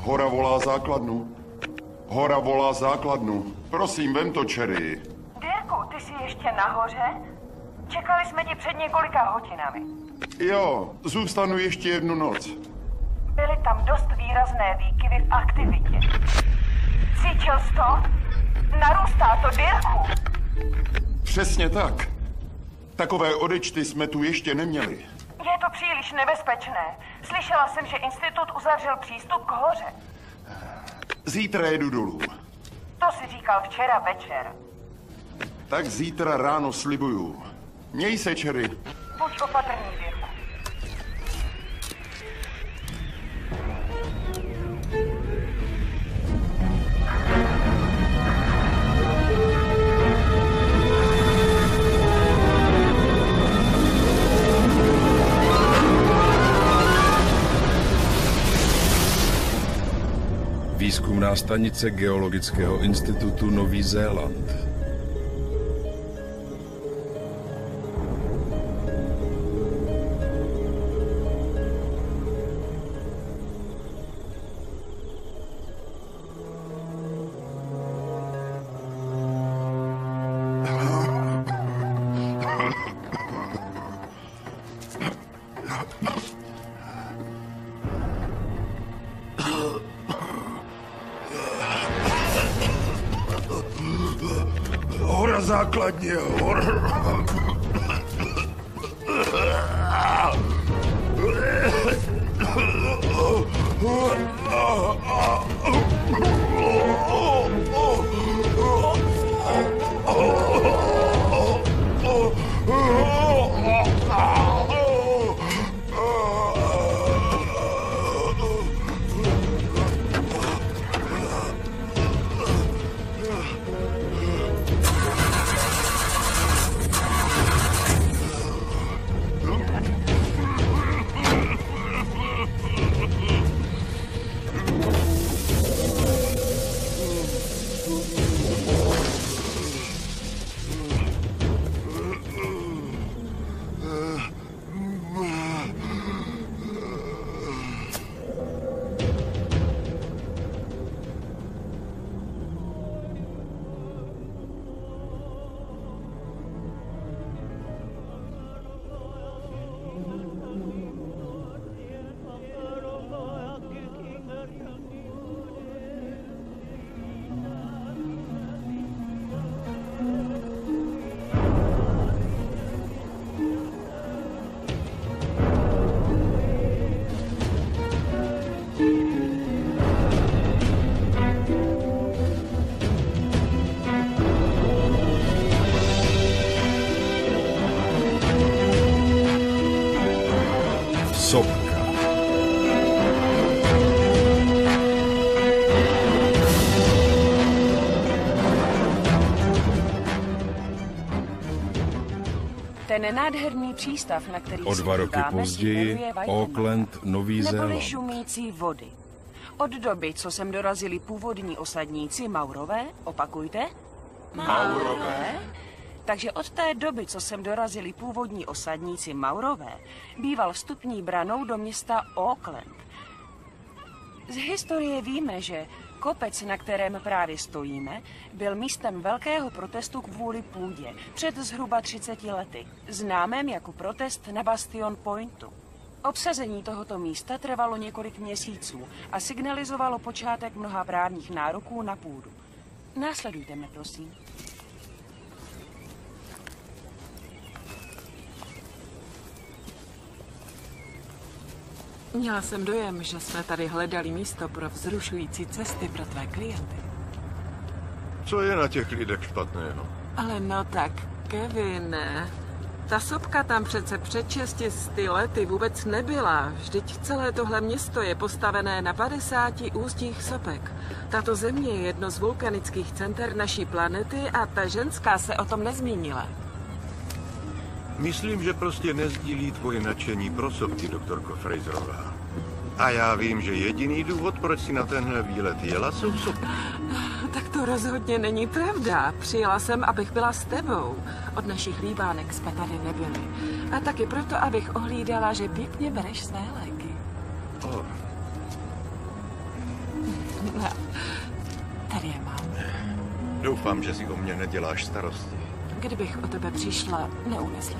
Hora volá základnu. Hora volá základnu. Prosím, vem to, Cherry. Dirku, ty jsi ještě nahoře? Čekali jsme tě před několika hodinami. Jo, zůstanu ještě jednu noc. Byly tam dost výrazné výkyvy v aktivitě. Cítil jsi to? Narůstá to, Dirku. Přesně tak. Takové odečty jsme tu ještě neměli. Je to příliš nebezpečné. Slyšela jsem, že institut uzavřel přístup k hoře. Zítra jedu dolů. To si říkal včera večer. Tak zítra ráno slibuju. Měj se, Cherry. Buď opatrný, Dirku. Výzkumná stanice Geologického institutu Nový Zéland. Hora základně, hora. Ten nádherný přístav, na který O 2 roky později Auckland, Nový Zéland. Neboli šumící vody. Od doby, co sem dorazili původní osadníci Maurové, opakujte? Maurové? Takže od té doby, co sem dorazili původní osadníci Maurové, býval vstupní branou do města Auckland. Z historie víme, že kopec, na kterém právě stojíme, byl místem velkého protestu kvůli půdě před zhruba 30 lety, známém jako protest na Bastion Pointu. Obsazení tohoto místa trvalo několik měsíců a signalizovalo počátek mnoha právních nároků na půdu. Následujte mě, prosím. Měla jsem dojem, že jsme tady hledali místo pro vzrušující cesty pro tvé klienty. Co je na těch lidech špatného? Ale no tak, Kevin, ta sopka tam přece před 600 lety vůbec nebyla. Vždyť celé tohle město je postavené na 50 ústích sopek. Tato země je jedno z vulkanických center naší planety a ta ženská se o tom nezmínila. Myslím, že prostě nezdílí tvoje nadšení pro sopky, doktorko Fraserová. A já vím, že jediný důvod, proč si na tenhle výlet jela, jsou sopky. Tak to rozhodně není pravda. Přijela jsem, abych byla s tebou. Od našich líbánek jsme tady nebyli. A taky proto, abych ohlídala, že pěkně bereš své léky. Tady je mám. Doufám, že si o mě neděláš starosti. Kdybych o tebe přišla, neunesla.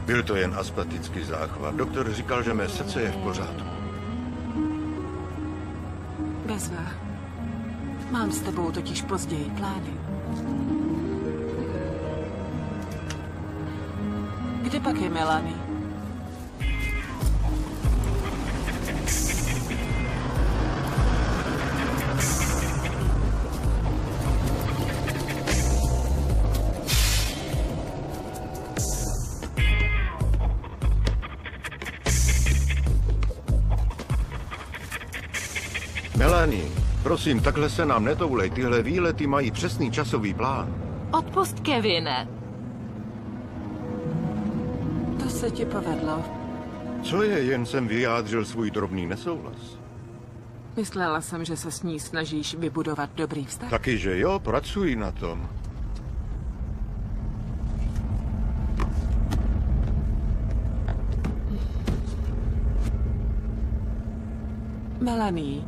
Byl to jen astmatický záchvat. Doktor říkal, že mé srdce je v pořádku. Bezva. Mám s tebou totiž později plány. Kde pak je Melanie? Melanie, prosím, takhle se nám netoulej. Tyhle výlety mají přesný časový plán. Odpust, Kevine. To se ti povedlo. Co je, jen jsem vyjádřil svůj drobný nesouhlas. Myslela jsem, že se s ní snažíš vybudovat dobrý vztah. Taky, že jo, pracuji na tom. Melanie,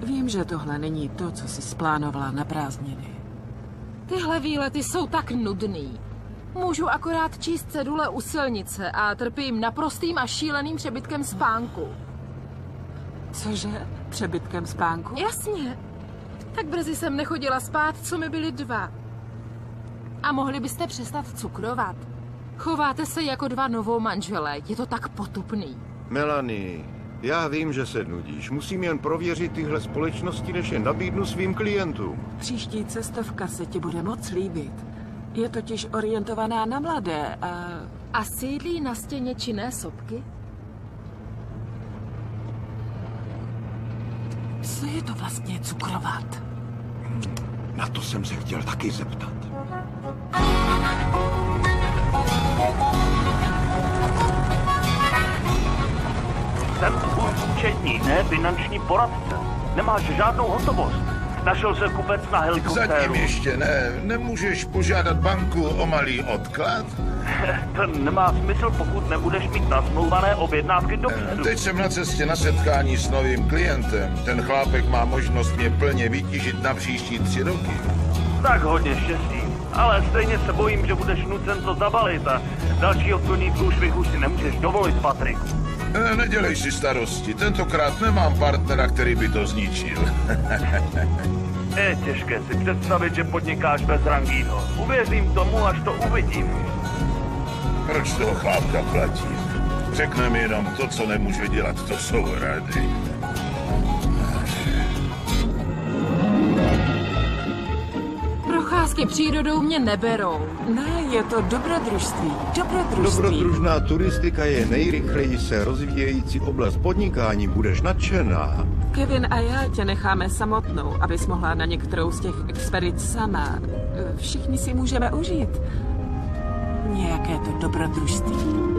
vím, že tohle není to, co jsi splánovala na prázdniny. Tyhle výlety jsou tak nudný. Můžu akorát číst cedule u silnice a trpím naprostým a šíleným přebytkem spánku. Cože? Přebytkem spánku? Jasně. Tak brzy jsem nechodila spát, co mi byly 2. A mohli byste přestat cukrovat. Chováte se jako 2 novomanželé, je to tak potupný. Melanie, já vím, že se nudíš. Musím jen prověřit tyhle společnosti, než je nabídnu svým klientům. Příští cestovka se ti bude moc líbit. Je totiž orientovaná na mladé a... A sídlí na stěně činné sopky? Co je to vlastně cukrovat? Na to jsem se chtěl taky zeptat. Jsem tvůj účetní, ne finanční poradce. Nemáš žádnou hotovost. Našel se kupec na helikoptéru. Zatím ještě ne. Nemůžeš požádat banku o malý odklad? To nemá smysl, pokud nebudeš mít nasmlouvané objednávky dopředu. Teď jsem na cestě na setkání s novým klientem. Ten chlápek má možnost mě plně vytížit na příští 3 roky. Tak hodně štěstí. Ale stejně se bojím, že budeš nucen to zabalit a další obchodní průšvih už si nemůžeš dovolit, Patriku. Nedělej si starosti. Tentokrát nemám partnera, který by to zničil. Je těžké si představit, že podnikáš bez Rangího. Uvěřím tomu, až to uvidím. Proč toho chlápka platím? Řekne mi jenom to, co nemůže dělat, to jsou rady. Procházky přírodou mě neberou. Ne, je to dobrodružství. Dobrodružství. Dobrodružná turistika je nejrychleji se rozvíjející oblast podnikání. Budeš nadšená. Kevin a já tě necháme samotnou, abys mohla na některou z těch expedic sama. Všichni si můžeme užít nějaké to dobrodružství.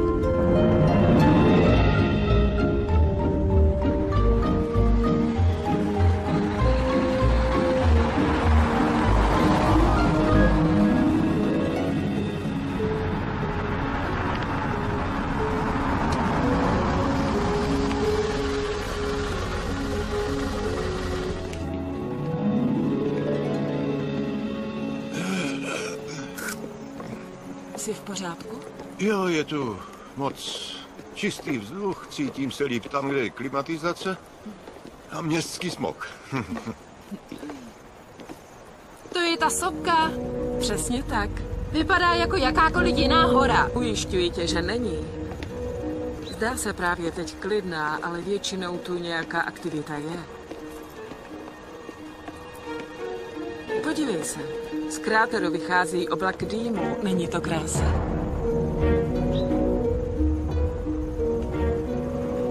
Jsi v pořádku? Jo, je tu moc čistý vzduch, cítím se líp tam, kde je klimatizace a městský smog. To je ta sopka. Přesně tak. Vypadá jako jakákoliv jiná hora. Ujišťuji tě, že není. Zdá se právě teď klidná, ale většinou tu nějaká aktivita je. Podívej se. Z kráteru vychází oblak dýmu. Není to krása?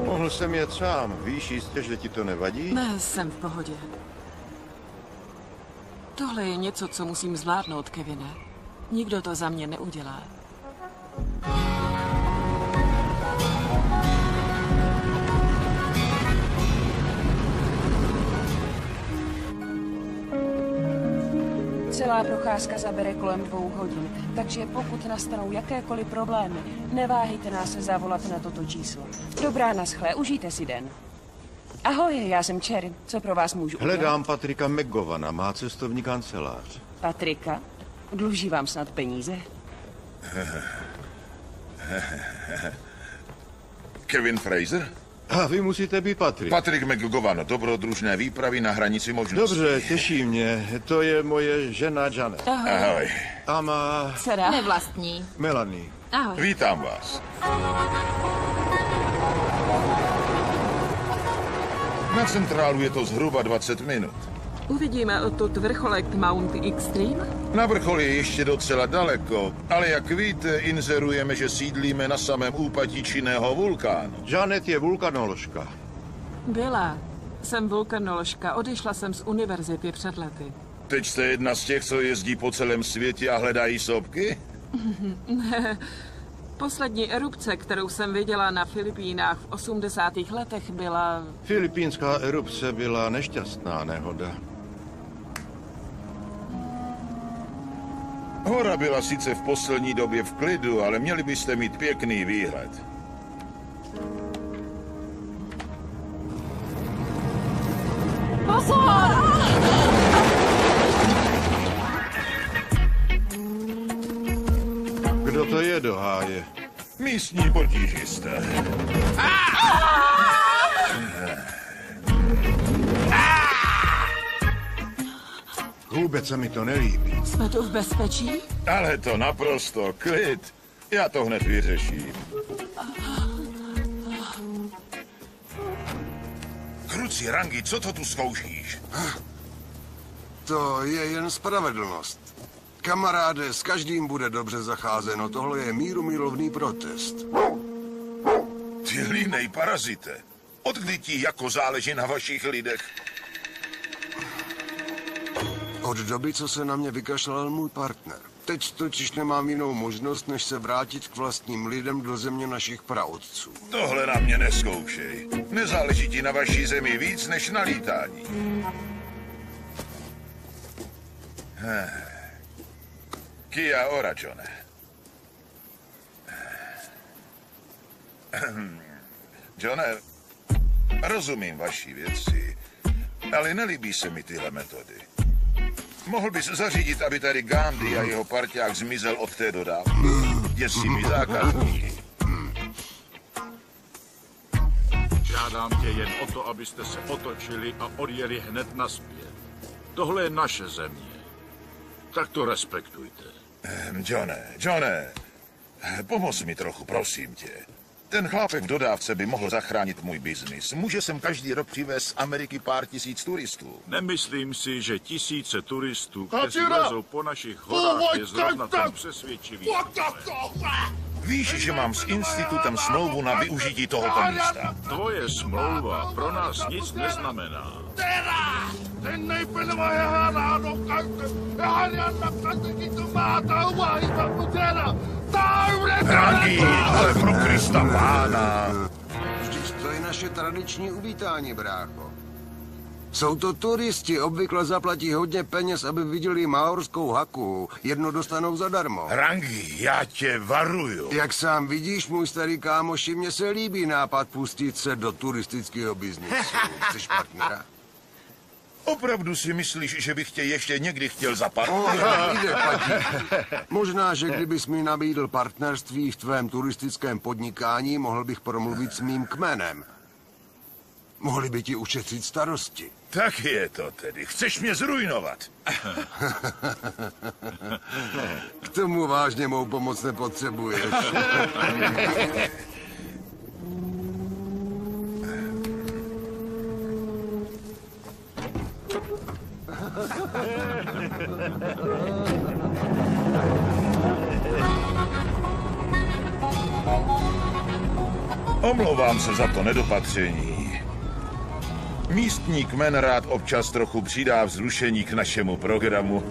Mohl jsem jet sám. Víš jistě, že ti to nevadí? Ne, jsem v pohodě. Tohle je něco, co musím zvládnout, Kevine. Nikdo to za mě neudělá. Celá procházka zabere kolem 2 hodin, takže pokud nastanou jakékoliv problémy, neváhejte nás zavolat na toto číslo. Dobrá naschle, užijte si den. Ahoj, já jsem Cherry. Co pro vás můžu udělat? Hledám Patrika McGovana, má cestovní kancelář. Patrika? Dluží vám snad peníze? Kevin Fraser? A vy musíte být Patrik. Patrick McGowan, dobrodružné výpravy na hranici možností. Dobře, těší mě. To je moje žena Janet. Ahoj. A má Dcera? Nevlastní. Melanie. Ahoj. Vítám vás. Na centrálu je to zhruba 20 minut. Uvidíme odtud vrcholek Mount Extreme? Na vrchol je ještě docela daleko, ale jak víte, inzerujeme, že sídlíme na samém úpatí činného vulkánu. Janet je vulkanoložka. Byla. Jsem vulkanoložka, odešla jsem z univerzity před lety. Teď jste jedna z těch, co jezdí po celém světě a hledají sopky? Poslední erupce, kterou jsem viděla na Filipínách v 80. letech, byla... Filipínská erupce byla nešťastná nehoda. Hora byla sice v poslední době v klidu, ale měli byste mít pěkný výhled. Kdo to je do háje? Místní potížisté. Vůbec se mi to nelíbí. Jsme tu v bezpečí? Ale to naprosto klid. Já to hned vyřeším. Kruci, Rangi, co to tu zkoušíš? To je jen spravedlnost. Kamaráde, s každým bude dobře zacházeno. Tohle je mírumilovný protest. Ty línej parazite. Od kdy ti jako záleží na vašich lidech? Od doby, co se na mě vykašlal můj partner. Teď totiž nemám jinou možnost, než se vrátit k vlastním lidem do země našich praotců. Tohle na mě nezkoušej. Nezáleží ti na vaší zemi víc než na lítání. Kia ora, Johne. Johne, rozumím vaší věci, ale nelíbí se mi tyhle metody. Mohl bys zařídit, aby tady Gandhi a jeho parťák zmizel od té dodávky? Jestli mi zákazníky. Žádám tě jen o to, abyste se otočili a odjeli hned nazpět. Tohle je naše země. Tak to respektujte. Johne, pomoz mi trochu, prosím tě. Ten chlápek v dodávce by mohl zachránit můj biznis. Může sem každý rok přivést z Ameriky pár tisíc turistů. Nemyslím si, že tisíce turistů, kteří lezou po našich horách, je zrovna ten přesvědčivý. Víš, že mám s institutem smlouvu na využití tohoto místa. Tvoje smlouva pro nás nic neznamená. Rangi, ale pro Krista pána. Vždyť to je naše tradiční uvítání, brácho. Jsou to turisti, obvykle zaplatí hodně peněz, aby viděli maorskou haku. Jedno dostanou zadarmo. Rangi, já tě varuju. Jak sám vidíš, můj starý kámoši, mně se líbí nápad pustit se do turistického biznisu. Chceš partnera? Opravdu si myslíš, že bych tě ještě někdy chtěl zapat? Možná, že kdybys mi nabídl partnerství v tvém turistickém podnikání, mohl bych promluvit s mým kmenem. Mohli by ti ušetřit starosti. Tak je to tedy. Chceš mě zrujnovat? K tomu vážně mou pomoc nepotřebuješ. Omlouvám se za to nedopatření. Místní kmen rád občas trochu přidá vzrušení k našemu programu.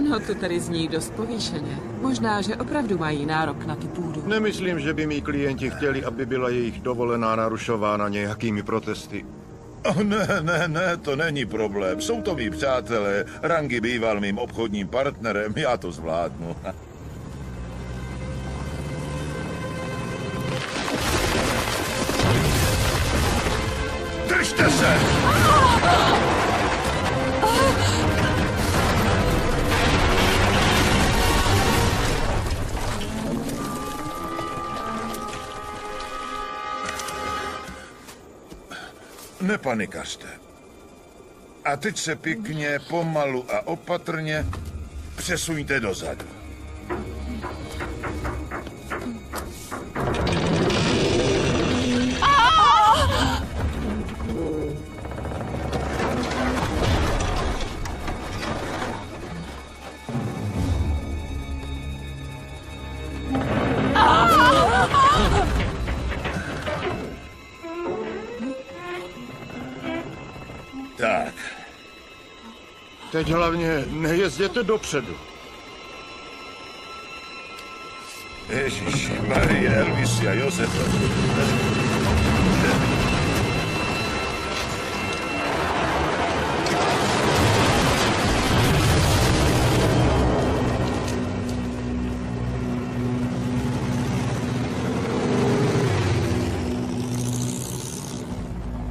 No to tady zní dost povýšeně. Možná, že opravdu mají nárok na tu půdu. Nemyslím, že by mý klienti chtěli, aby byla jejich dovolená narušována nějakými protesty. Ne, to není problém. Jsou to mý přátelé. Rangi býval mým obchodním partnerem, já to zvládnu. Držte Držte se! Nepanikařte. A teď se pěkně, pomalu a opatrně přesuňte dozadu. Tak. Teď hlavně nejezděte dopředu. Ježiši, Marie, Elvisi a Josefa.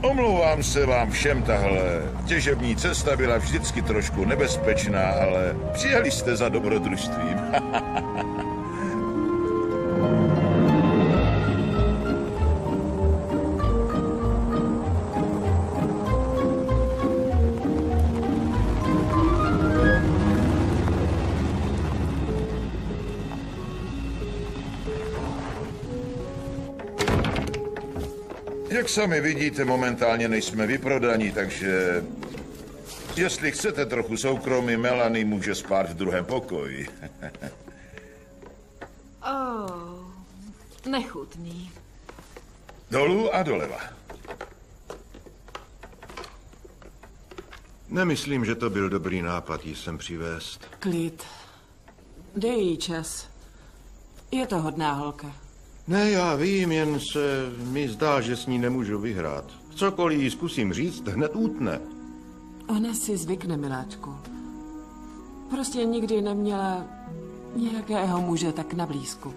Omlouvám se vám všem, tahle těžební cesta byla vždycky trošku nebezpečná, ale přijeli jste za dobrodružstvím. Jak sami vidíte, momentálně nejsme vyprodaní, takže jestli chcete trochu soukromí, Melanie může spát v druhém pokoji. Nechutný. Dolů a doleva. Nemyslím, že to byl dobrý nápad jí sem přivést. Klid. Dej jí čas. Je to hodná holka. Ne, já vím, jen se mi zdá, že s ní nemůžu vyhrát. Cokoliv jí zkusím říct, hned útne. Ona si zvykne, miláčku. Prostě nikdy neměla nějakého muže tak na blízku.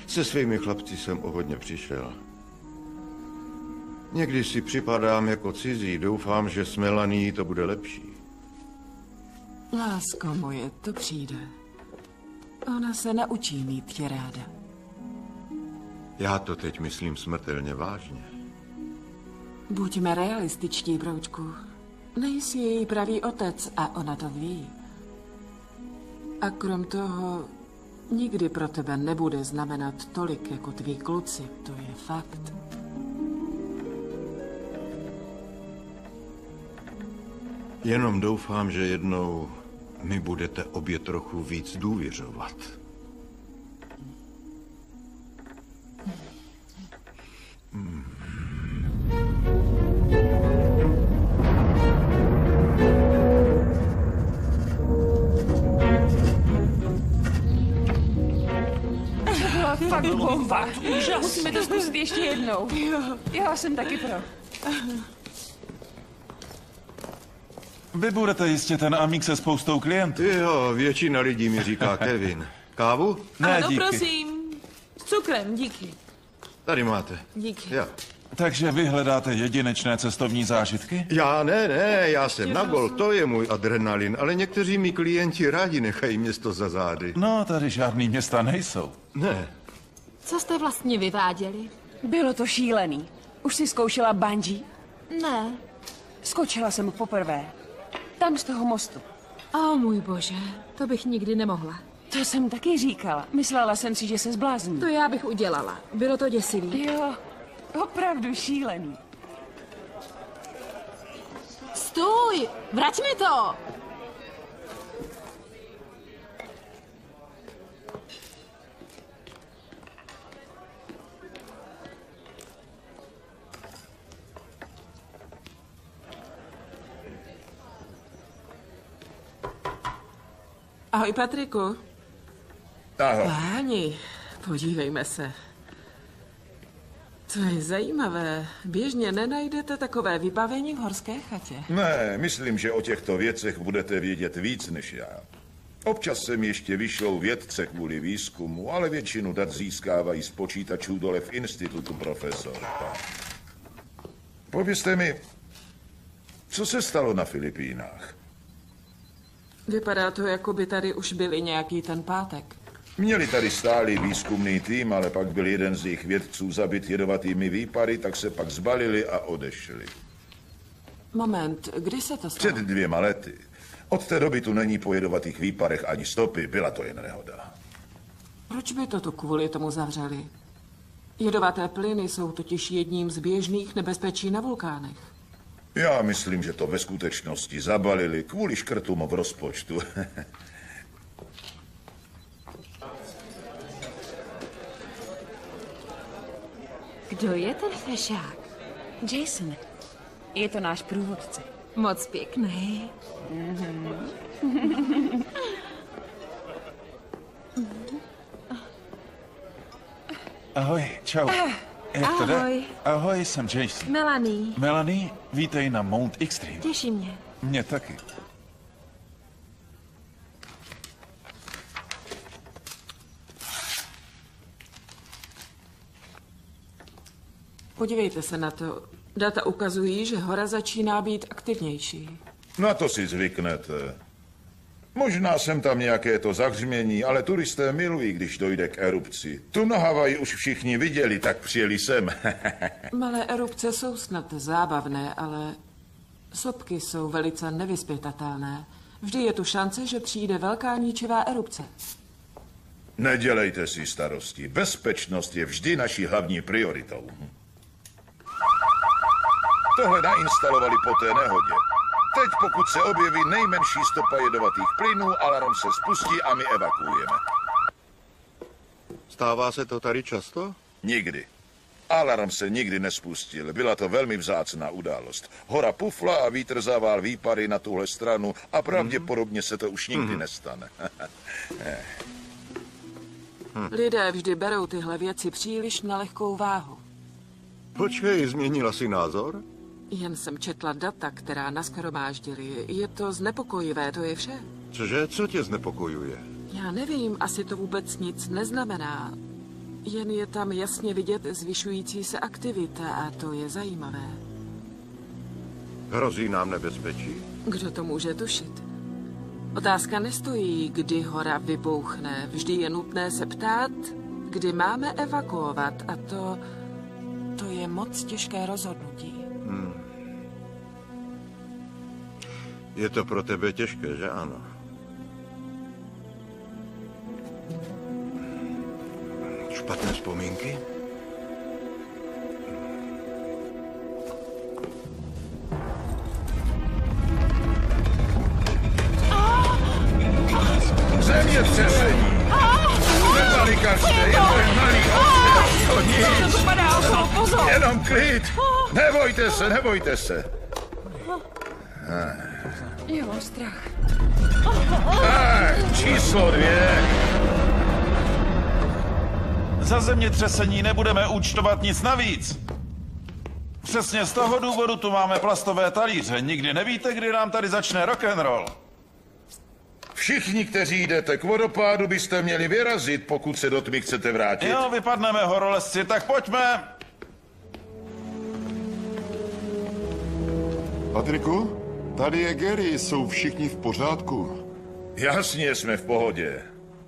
Se svými chlapci jsem o hodně přišel. Někdy si připadám jako cizí, doufám, že s Melanie to bude lepší. Lásko moje, to přijde. Ona se naučí mít tě ráda. Já to teď myslím smrtelně vážně. Buďme realističtí, broučku. Nejsi její pravý otec a ona to ví. A krom toho, nikdy pro tebe nebude znamenat tolik jako tví kluci, to je fakt. Jenom doufám, že jednou mi budete obě trochu víc důvěřovat. To byla fakt bomba. Musíme to zkusit ještě jednou. Já jsem taky pro. Vy budete jistě ten amík se spoustou klientů. Jo, většina lidí mi říká Kevin. Kávu? Ne, Ano, díky. prosím. S cukrem, díky. Tady máte. Díky. Já. Takže vy hledáte jedinečné cestovní zážitky? Ne, já jsem na gol, to je můj adrenalin, ale někteří mi klienti rádi nechají město za zády. No, tady žádný města nejsou. Ne. Co jste vlastně vyváděli? Bylo to šílený. Už jsi zkoušela bungee? Ne. Skočila jsem poprvé. Tam z toho mostu. O můj bože, to bych nikdy nemohla. To jsem taky říkala. Myslela jsem si, že se zblázní. To já bych udělala. Bylo to děsivý. Jo, opravdu šílený. Stůj! Vrať mi to! Ahoj, Patriku. Ahoj. Páni, podívejme se. To je zajímavé. Běžně nenajdete takové vybavení v horské chatě. Ne, myslím, že o těchto věcech budete vědět víc než já. Občas sem ještě vyšlou vědce kvůli výzkumu, ale většinu dat získávají z počítačů dole v institutu profesora. Povězte mi, co se stalo na Filipínách? Vypadá to, jako by tady už byli nějaký ten pátek. Měli tady stálý výzkumný tým, ale pak byl jeden z jejich vědců zabit jedovatými výpary, tak se pak zbalili a odešli. Moment, kdy se to stalo? Před 2 lety. Od té doby tu není po jedovatých výparech ani stopy, byla to jen nehoda. Proč by to tu kvůli tomu zavřeli? Jedovaté plyny jsou totiž jedním z běžných nebezpečí na vulkánech. Já myslím, že to ve skutečnosti zabalili kvůli škrtům v rozpočtu. Kdo je ten fešák? Jason. Je to náš průvodce. Moc pěkný. Ahoj, čau. Jak to Ahoj. jde? Ahoj, jsem Jason. Melanie. Melanie, vítej na Mount Extreme. Těší mě. Mě taky. Podívejte se na to. Data ukazují, že hora začíná být aktivnější. Na to si zvyknete. Možná jsem tam nějaké to zahřmění, ale turisté milují, když dojde k erupci. Tu na Havaji už všichni viděli, tak přijeli sem. Malé erupce jsou snad zábavné, ale sopky jsou velice nevyzpytatelné. Vždy je tu šance, že přijde velká ničivá erupce. Nedělejte si starosti. Bezpečnost je vždy naší hlavní prioritou. Tohle nainstalovali po té nehodě. Teď, pokud se objeví nejmenší stopa jedovatých plynů, alarm se spustí a my evakuujeme. Stává se to tady často? Nikdy. Alarm se nikdy nespustil. Byla to velmi vzácná událost. Hora pufla a vítr zavál výpary na tuhle stranu a pravděpodobně se to už nikdy nestane. Lidé vždy berou tyhle věci příliš na lehkou váhu. Počkej, změnila si názor? Jen jsem četla data, která nashromáždili. Je to znepokojivé, to je vše. Cože? Co tě znepokojuje? Já nevím, asi to vůbec nic neznamená. Jen je tam jasně vidět zvyšující se aktivita a to je zajímavé. Hrozí nám nebezpečí? Kdo to může tušit? Otázka nestojí, kdy hora vybouchne. Vždy je nutné se ptát, kdy máme evakuovat a to je moc těžké rozhodnutí. Je to pro tebe těžké, že ano? Špatné vzpomínky? Zemětřesení! Nepanikařte, jen ten malý ostrov, to nic! To padá okolo, pozor! Jenom klid! Nebojte se, nebojte se! Jo, strach. Číslo 2. Za zemětřesení nebudeme účtovat nic navíc. Přesně z toho důvodu tu máme plastové talíře. Nikdy nevíte, kdy nám tady začne rock'n'roll. Všichni, kteří jdete k vodopádu, byste měli vyrazit, pokud se do tmy chcete vrátit. Jo, vypadneme horolezci, tak pojďme. Patriku, tady je Gary, jsou všichni v pořádku. Jasně, jsme v pohodě.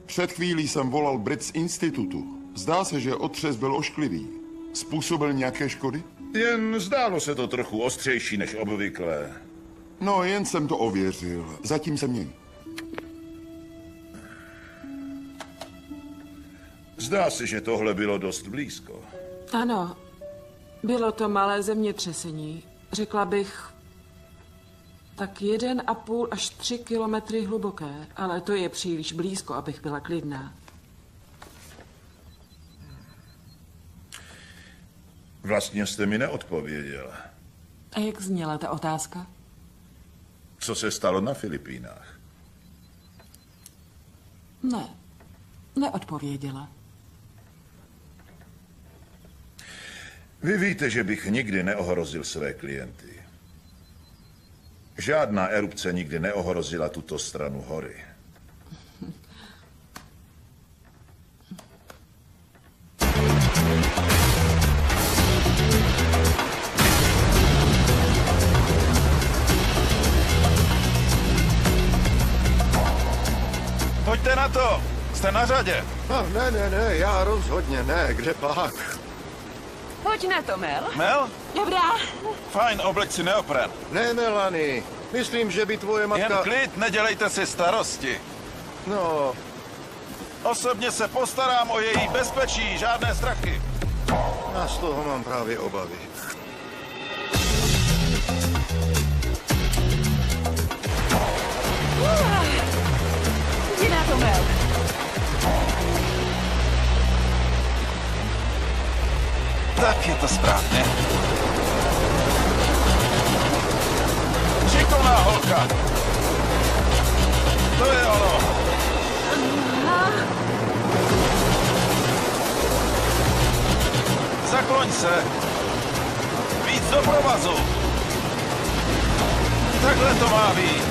Před chvílí jsem volal Brit z institutu. Zdá se, že otřes byl ošklivý. Způsobil nějaké škody? Jen zdálo se to trochu ostřejší než obvykle. No, jen jsem to ověřil. Zatím se mění. Zdá se, že tohle bylo dost blízko. Ano, bylo to malé zemětřesení. Řekla bych tak 1,5 až 3 kilometry hluboké, ale to je příliš blízko, abych byla klidná. Vlastně jste mi neodpověděla. A jak zněla ta otázka? Co se stalo na Filipínách? Ne, neodpověděla. Vy víte, že bych nikdy neohrozil své klienty. Žádná erupce nikdy neohrozila tuto stranu hory. na to? Jste na řadě. No, ne, já rozhodně ne, kde pak? Pojď na to, Mel. Mel? Dobrá. Fajn, oblek si neopren. Ne, Melanie, myslím, že by tvoje matka... Jen klid, nedělejte si starosti. No, Osobně se postarám o její bezpečí, žádné strachy. já z toho mám právě obavy. Jdi na to, Mel. Tak je to správně. Šikovná holka. To je ono. Zakloň se. Víc do provazu. Takhle to má být.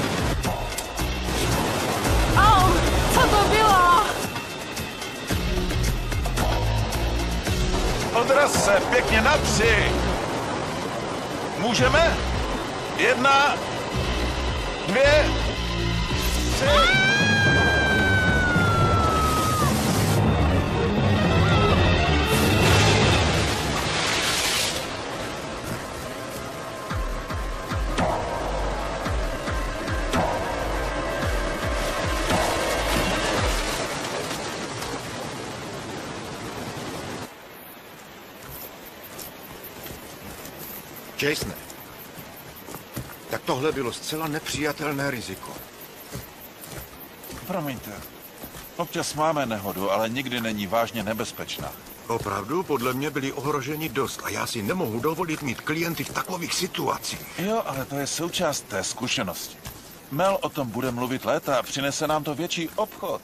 Au, co to bylo? Odraz se pěkně na 3. Můžeme? 1, 2, 3. Jasone, tak tohle bylo zcela nepřijatelné riziko. Promiňte. Občas máme nehodu, ale nikdy není vážně nebezpečná. Opravdu, podle mě byli ohroženi dost a já si nemohu dovolit mít klienty v takových situacích. Jo, ale to je součást té zkušenosti. Mel o tom bude mluvit léta a přinese nám to větší obchod.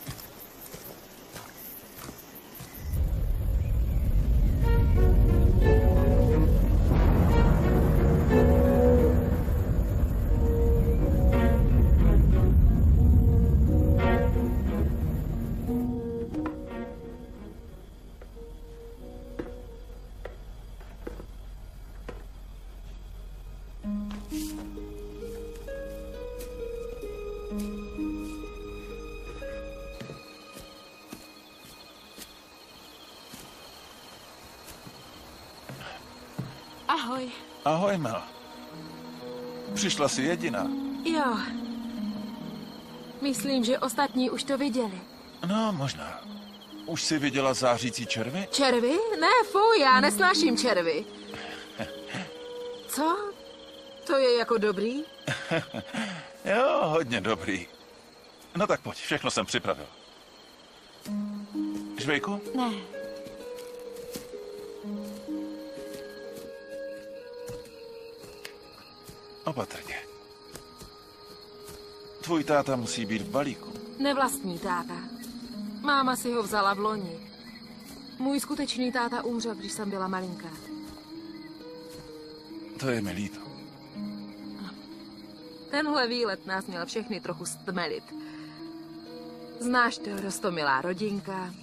Ahoj. Ahoj, Mel. Přišla jsi jediná. Jo. Myslím, že ostatní už to viděli. No, možná. Už jsi viděla zářící červy? Červy? Ne, fuj, já nesnáším červy. Co? To je jako dobrý? Jo, hodně dobrý. No tak pojď, všechno jsem připravil. Žvejku? Ne. Opatrně. Tvůj táta musí být v balíku. Nevlastní táta. Máma si ho vzala v loni. Můj skutečný táta umřel, když jsem byla malinká. To je mi líto. Tenhle výlet nás měl všechny trochu stmelit. Znáš to, roztomilá rodinka.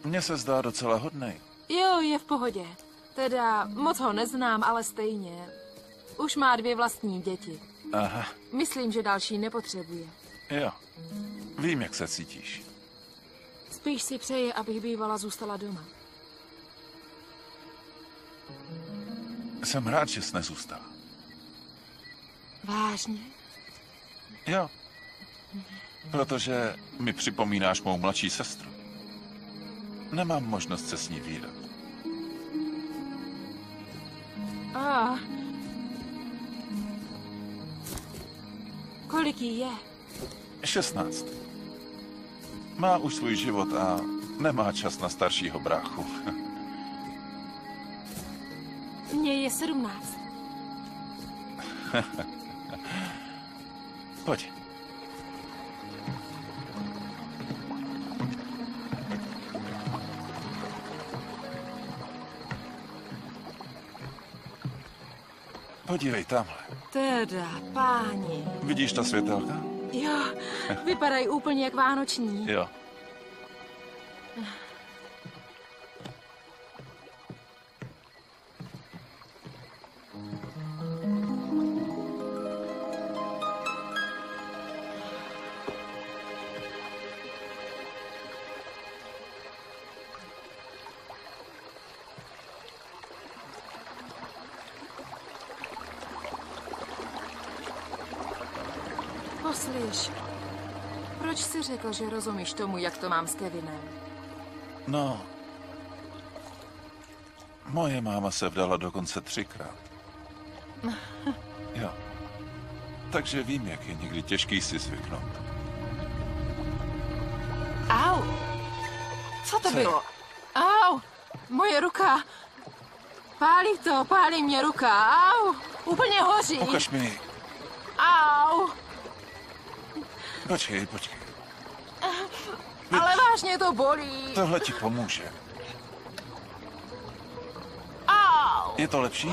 Mně se zdá docela hodnej. Jo, je v pohodě. Teda moc ho neznám, ale stejně. Už má 2 vlastní děti. Aha, Myslím, že další nepotřebuje. jo. Vím, jak se cítíš. Spíš si přeje, abych bývala zůstala doma. Jsem rád, že jsi nezůstala. Vážně? Jo. Protože mi připomínáš mou mladší sestru. Nemám možnost se s ní vídat. Kolik jí je? 16. Má už svůj život a nemá čas na staršího bráchu. Mně je 17. Pojď. Podívej tamhle. Teda, páni. Vidíš ta světelka? Jo, vypadají úplně jak vánoční. Jo. Poslyš, proč jsi řekl, že rozumíš tomu, jak to mám s Kevinem? No, moje máma se vdala dokonce 3krát. Jo. Takže vím, jak je někdy těžký si zvyknout. Au! Co to bylo? Au! Moje ruka! Pálí mě ruka! Au! Úplně hoří! Ukaž mi. Au! Počkej. Ale vážně to bolí. Tohle ti pomůže. Au! Je to lepší?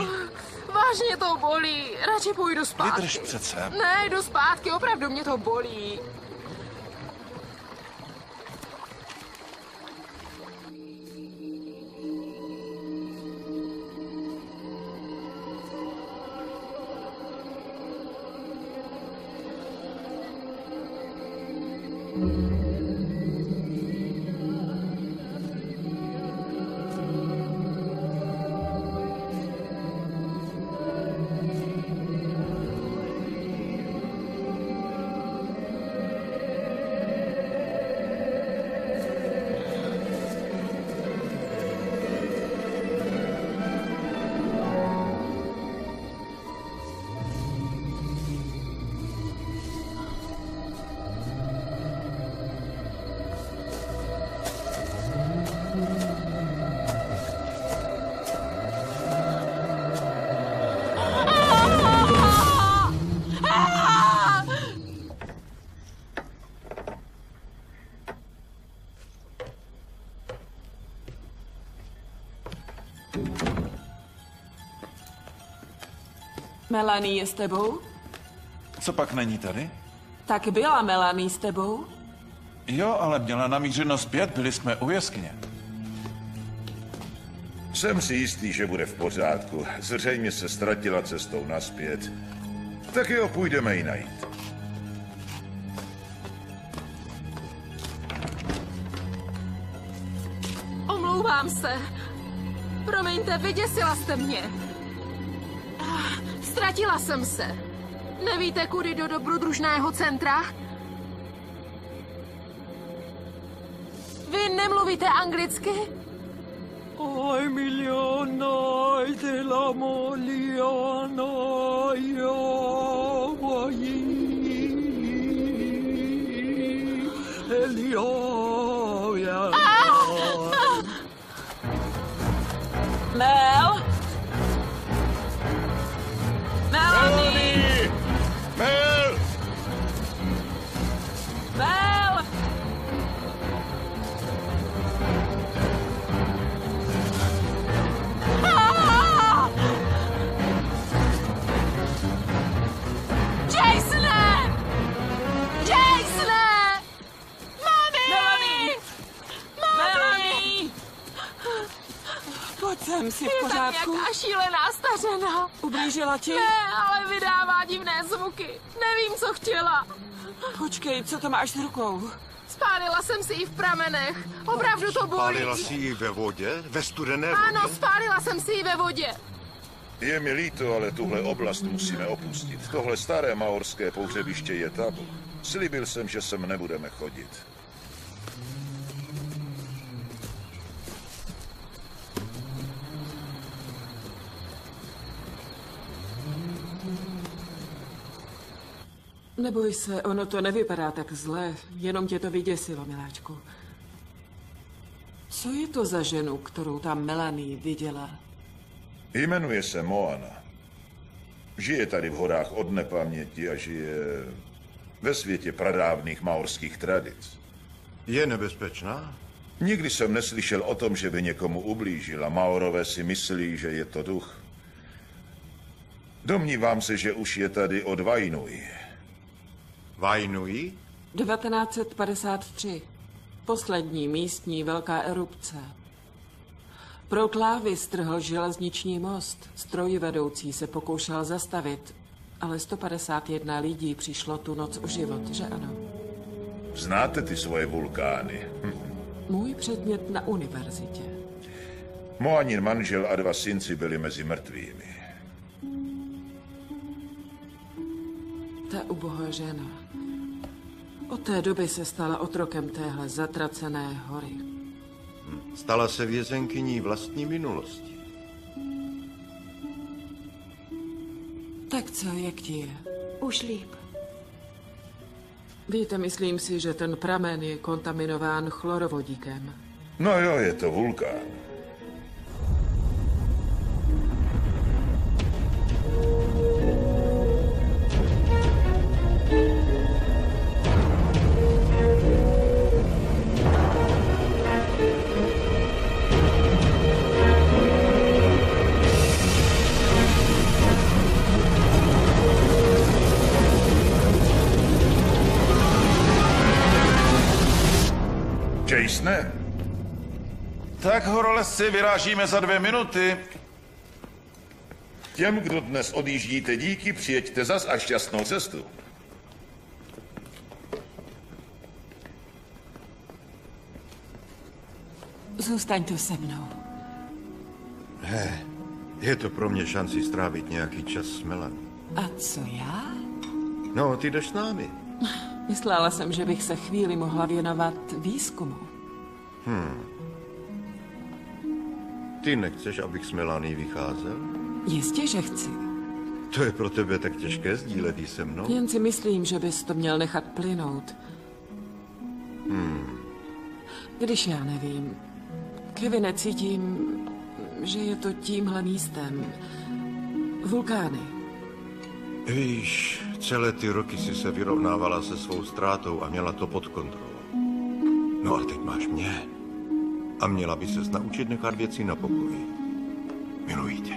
Vážně to bolí. Radši půjdu zpátky. Vydrž přece. Ne, jdu zpátky, opravdu mě to bolí. Melanie je s tebou? Co pak není tady? Tak byla Melanie s tebou? Jo, ale měla namířeno zpět, byli jsme u jeskyně. Jsem si jistý, že bude v pořádku. Zřejmě se ztratila cestou naspět. Tak jo, půjdeme ji najít. Omlouvám se. Promiňte, vyděsila jste mě. Ztratila jsem se. Nevíte, kudy do dobrodružného centra? Vy nemluvíte anglicky? Ay, Emiliana, de la Moliana, Mel? Melanie! Mel! Mel! Jasone! Jasone! Mami! Melanie! Melanie! Pojď sem, jsi v Je tak pořádku? nějaká šílená stařena. Ublížila ti? Ne, ale vydává divné zvuky. Nevím, co chtěla. Počkej, co to máš s rukou? Spálila jsem si ji v pramenech. Opravdu to bolí. Spálila si ji ve vodě? Ve studené vodě? Ano, spálila jsem si ji ve vodě. Je mi líto, ale tuhle oblast musíme opustit. Tohle staré maorské pohřebiště je tabu. Slibil jsem, že sem nebudeme chodit. Neboj se, ono to nevypadá tak zle, jenom tě to vyděsilo, miláčku. Co je to za ženu, kterou tam Melanie viděla? Jmenuje se Moana. Žije tady v horách od nepaměti a žije ve světě pradávných maorských tradic. Je nebezpečná? Nikdy jsem neslyšel o tom, že by někomu ublížila. Maorové si myslí, že je to duch. Domnívám se, že už je tady od Vainui. Vainui? 1953. Poslední místní velká erupce. Proklávy strhl železniční most. Strojvedoucí se pokoušel zastavit, ale 151 lidí přišlo tu noc o život, že ano? Znáte ty svoje vulkány? Můj předmět na univerzitě. Moanin manžel a 2 synci byli mezi mrtvými. Ta ubohá žena. Od té doby se stala otrokem téhle zatracené hory. Stala se vězenkyní vlastní minulosti. Tak co, jak ti je? Už líp. Víte, myslím si, že ten pramen je kontaminován chlorovodíkem. No jo, je to vulkán. Jasné. Tak, horolezci, vyrážíme za 2 minuty. Těm, kdo dnes odjíždíte, díky, přijeďte zas a šťastnou cestu. Zůstaň tu se mnou. Je to pro mě šanci strávit nějaký čas s Melanie. A co já? No, ty jdeš s námi. Myslela jsem, že bych se chvíli mohla věnovat výzkumu. Ty nechceš, abych s Melanie vycházel? Jistě, že chci. To je pro tebe tak těžké sdílet jí se mnou? Jen si myslím, že bys to měl nechat plynout. Když já nevím. Kevine, cítím, že je to tímhle místem. Vulkány. Víš, celé ty roky si se vyrovnávala se svou ztrátou a měla to pod kontrolou. No a teď máš mě. A měla by ses naučit nechat věci na pokoji. Miluji tě.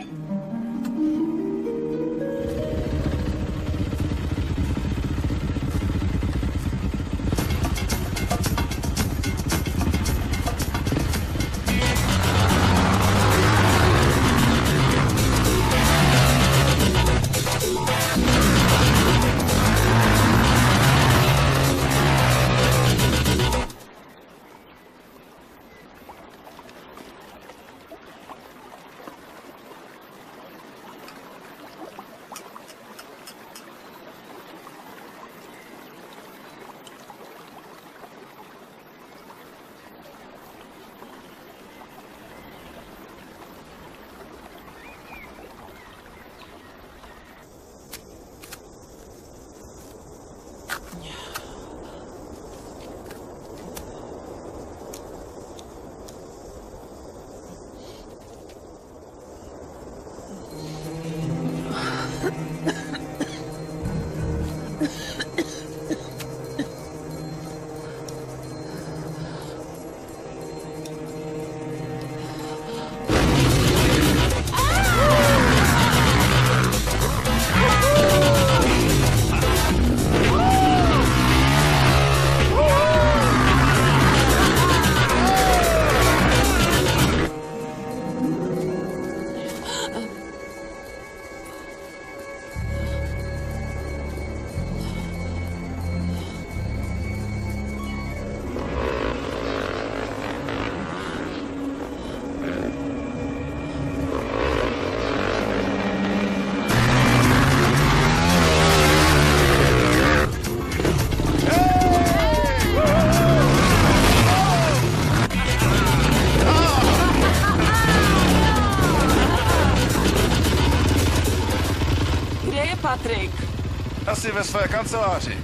Asi ve své kanceláři.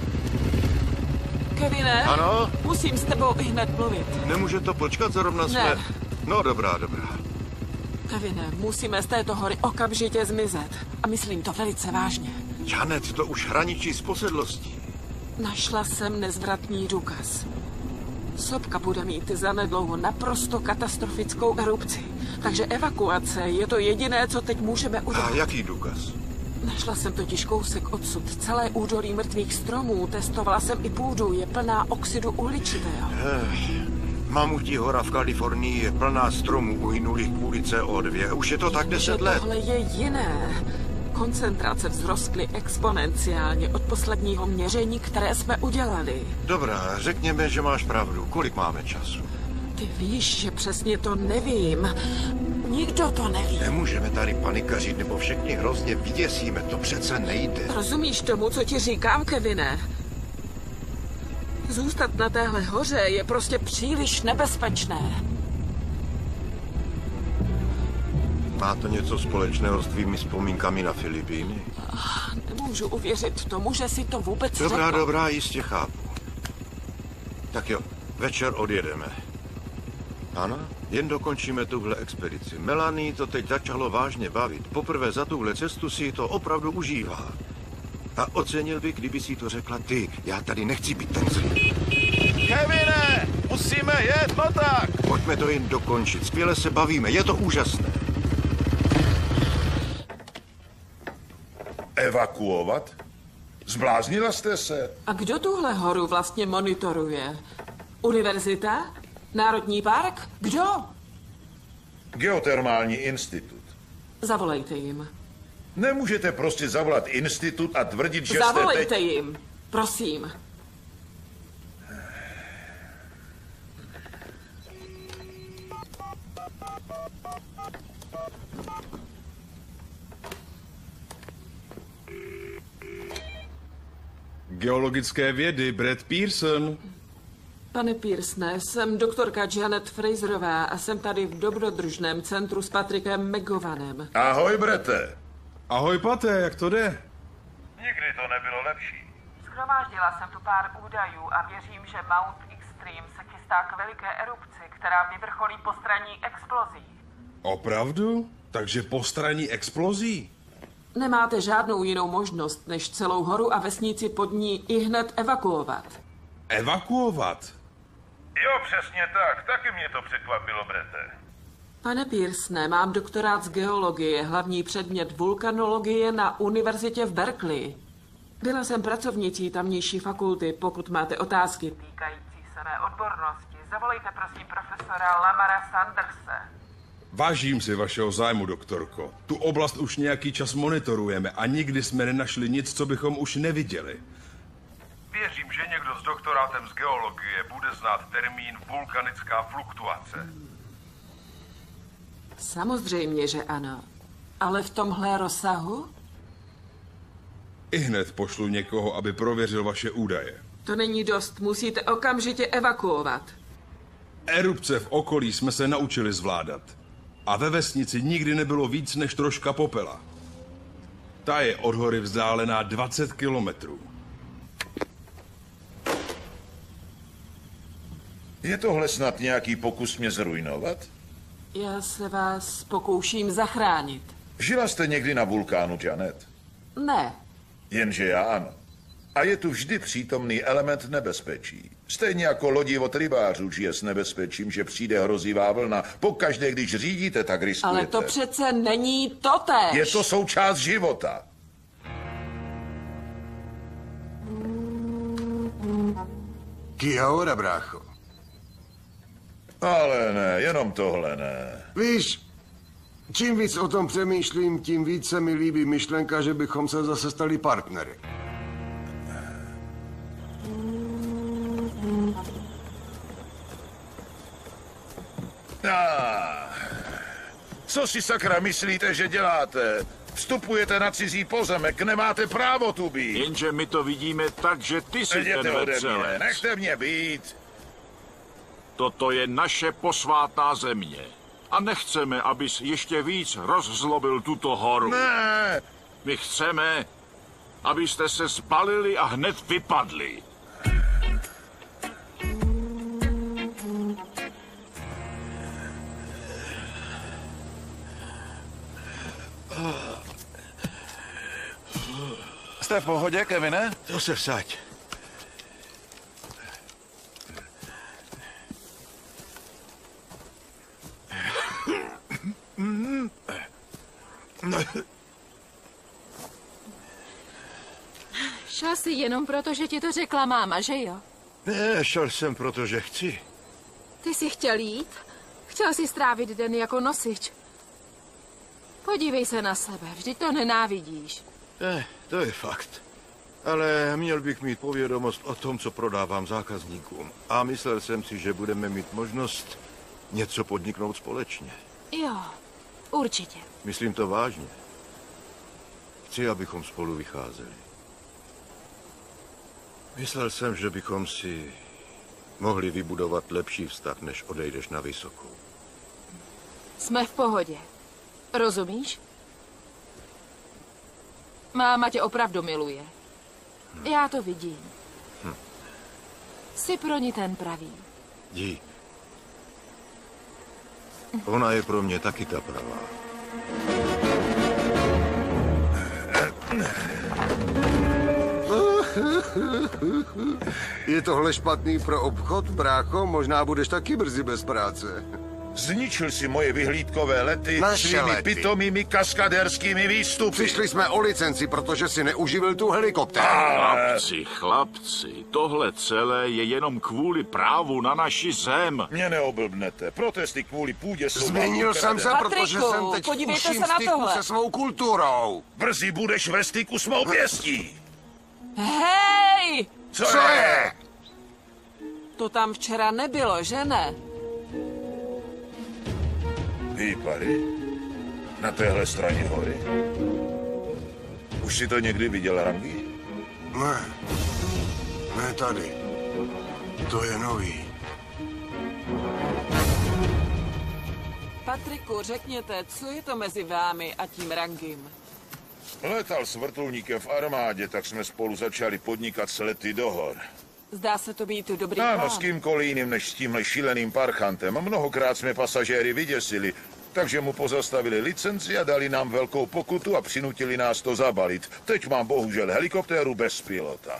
Kevine? Ano? Musím s tebou ihned mluvit. Nemůže to počkat, zrovna jsme... No dobrá, dobrá. Kevine, musíme z této hory okamžitě zmizet. A myslím to velice vážně. Janet, to už hraničí s posedlostí. Našla jsem nezvratný důkaz. Sopka bude mít zanedlouho naprosto katastrofickou erupci. Takže evakuace je to jediné, co teď můžeme udělat. A jaký důkaz? Našla jsem totiž kousek odsud. Celé údolí mrtvých stromů. Testovala jsem i půdu. Je plná oxidu uhličitého. Mamutí hora v Kalifornii je plná stromů uhynulých kvůli CO2. Už je to tak 10 let. Tohle je jiné. Koncentrace vzrostly exponenciálně od posledního měření, které jsme udělali. Dobrá, řekněme, že máš pravdu. Kolik máme času? Ty víš, že přesně to nevím. Nikdo to neví. Nemůžeme tady panikařit, nebo všechny hrozně vyděsíme. To přece nejde. Rozumíš tomu, co ti říkám, Kevine? Zůstat na téhle hoře je prostě příliš nebezpečné. Má to něco společného s tvými vzpomínkami na Filipíny? Nemůžu uvěřit tomu, že si to vůbec řekl. Dobrá, jistě chápu. Tak jo, večer odjedeme. Ano, jen dokončíme tuhle expedici. Melanie to teď začalo vážně bavit. Poprvé za tuhle cestu si to opravdu užívá. A ocenil bych, kdyby si to řekla ty. Já tady nechci být ten zlý. Kevine, musíme jet, no tak. Pojďme to jen dokončit. Skvěle se bavíme, je to úžasné. Evakuovat? Zbláznila jste se? A kdo tuhle horu vlastně monitoruje? Univerzita? Národní park? Kdo? Geotermální institut. Zavolejte jim. Nemůžete prostě zavolat institut a tvrdit, že jste teď... Zavolejte jim, prosím. Geologické vědy, Brad Pearson. Pane Pearsone, jsem doktorka Janet Fraserová a jsem tady v dobrodružném centru s Patrickem McGovanem. Ahoj, Brete. Ahoj, Pate, jak to jde? Nikdy to nebylo lepší. Shromáždila jsem tu pár údajů a věřím, že Mount Extreme se chystá k veliké erupci, která vyvrcholí postranní explozí. Opravdu? Takže postranní explozí? Nemáte žádnou jinou možnost, než celou horu a vesnici pod ní ihned evakuovat. Evakuovat? Jo, přesně tak. Taky mě to překvapilo, Brete. Pane Pearsone, mám doktorát z geologie, hlavní předmět vulkanologie na univerzitě v Berkeley. Byla jsem pracovnicí tamnější fakulty. Pokud máte otázky týkající se mé odbornosti, zavolejte prosím profesora Lamara Sanderse. Vážím si vašeho zájmu, doktorko. Tu oblast už nějaký čas monitorujeme a nikdy jsme nenašli nic, co bychom už neviděli. Věřím, že někdo s doktorátem z geologie bude znát termín vulkanická fluktuace. Samozřejmě, že ano. Ale v tomhle rozsahu? Ihned pošlu někoho, aby prověřil vaše údaje. To není dost, musíte okamžitě evakuovat. Erupce v okolí jsme se naučili zvládat. A ve vesnici nikdy nebylo víc než troška popela. Ta je od hory vzdálená 20 kilometrů. Je tohle snad nějaký pokus mě zrujnovat? Já se vás pokouším zachránit. Žila jste někdy na vulkánu, Janet? Ne. Jenže já ano. A je tu vždy přítomný element nebezpečí. Stejně jako lodi od rybářů žije s nebezpečím, že přijde hrozivá vlna. Pokaždé, když řídíte, tak riskujete. Ale to přece není totéž. Je to součást života. Kia ora, brácho. Ale ne, jenom tohle ne. Víš, čím víc o tom přemýšlím, tím víc se mi líbí myšlenka, že bychom se zase stali partnery. Co si sakra myslíte, že děláte? Vstupujete na cizí pozemek, nemáte právo tu být. Jenže my to vidíme tak, že ty jsi ten vetřelec. Nechte mě být. Toto je naše posvátná země. A nechceme, abys ještě víc rozzlobil tuto horu. Ne! My chceme, abyste se spalili a hned vypadli. Jste v pohodě, Kevine? To se vsaď. Šel jsi jenom proto, že ti to řekla máma, že jo? Ne, šel jsem, protože chci. Ty jsi chtěl jít? Chtěl jsi strávit den jako nosič. Podívej se na sebe, vždyť to nenávidíš. To je fakt. Ale měl bych mít povědomost o tom, co prodávám zákazníkům. A myslel jsem si, že budeme mít možnost něco podniknout společně. Jo, určitě. Myslím to vážně. Chci, abychom spolu vycházeli. Myslel jsem, že bychom si mohli vybudovat lepší vztah, než odejdeš na Vysokou. Jsme v pohodě. Rozumíš? Máma tě opravdu miluje. Já to vidím. Jsi pro ní ten pravý. Dík. Ona je pro mě taky ta pravá. Je tohle špatný pro obchod, brácho? Možná budeš taky brzy bez práce. Zničil si moje vyhlídkové lety Naše svými lety. pitomými kaskadérskými výstupy. Přišli jsme o licenci, protože si neuživil tu helikoptéru. Chlapci, tohle celé je jenom kvůli právu na naši zem. Mě neoblbnete. Protesty kvůli půdě jsou... Změnil jsem se, protože jsem teď v podívejte užším se na styku tohle. se svou kulturou. Brzy budeš ve styku s mou pěstí. Hej! Co je? To tam včera nebylo, že ne? Výpary? Na téhle straně hory? Už si to někdy viděl, Rangi? Ne tady. To je nový. Patriku, řekněte, co je to mezi vámi a tím Rangim? Letal s vrtulníkem v armádě, tak jsme spolu začali podnikat slety do hor. Zdá se to být dobrý Ano, plán. s kýmkoliv jiným než s tímhle šíleným parchantem. Mnohokrát jsme pasažéry vyděsili, takže mu pozastavili licenci a dali nám velkou pokutu a přinutili nás to zabalit. Teď mám bohužel helikoptéru bez pilota.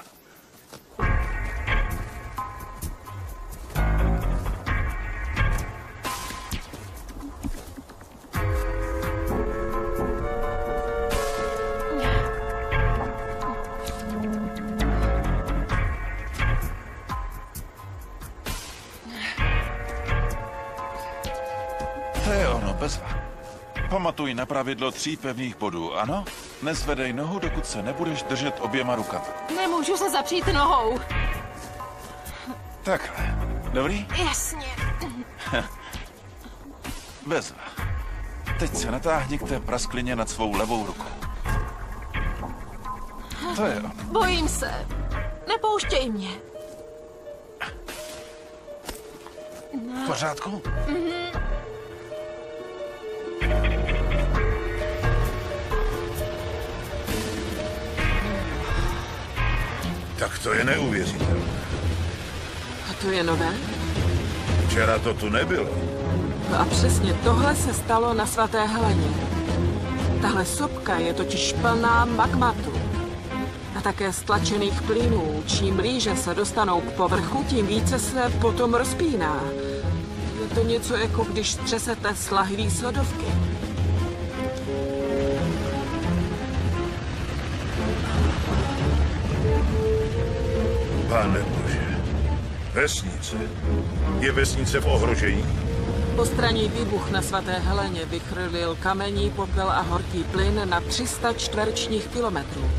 To je ono, bezva. Pamatuj na pravidlo 3 pevných bodů, ano? Nezvedej nohu, dokud se nebudeš držet oběma rukama. Nemůžu se zapřít nohou. Takhle. Dobrý? Jasně. Bezva. Teď se natáhni k té prasklině nad svou levou rukou. To je ono. Bojím se. Nepouštěj mě. V pořádku? Tak to je neuvěřitelné. A to je nové? Včera to tu nebylo. No a přesně tohle se stalo na Svaté Heleně. Tahle sopka je totiž plná magmatu. A také stlačených plynů. Čím blíže se dostanou k povrchu, tím více se potom rozpíná. Je to něco jako když třesete z lahví sodovky. Pane Bože. Vesnice. Je vesnice v ohrožení? Postranní výbuch na Svaté Heleně vychrlil kamení, popel a horký plyn na 300 čtverečních kilometrů.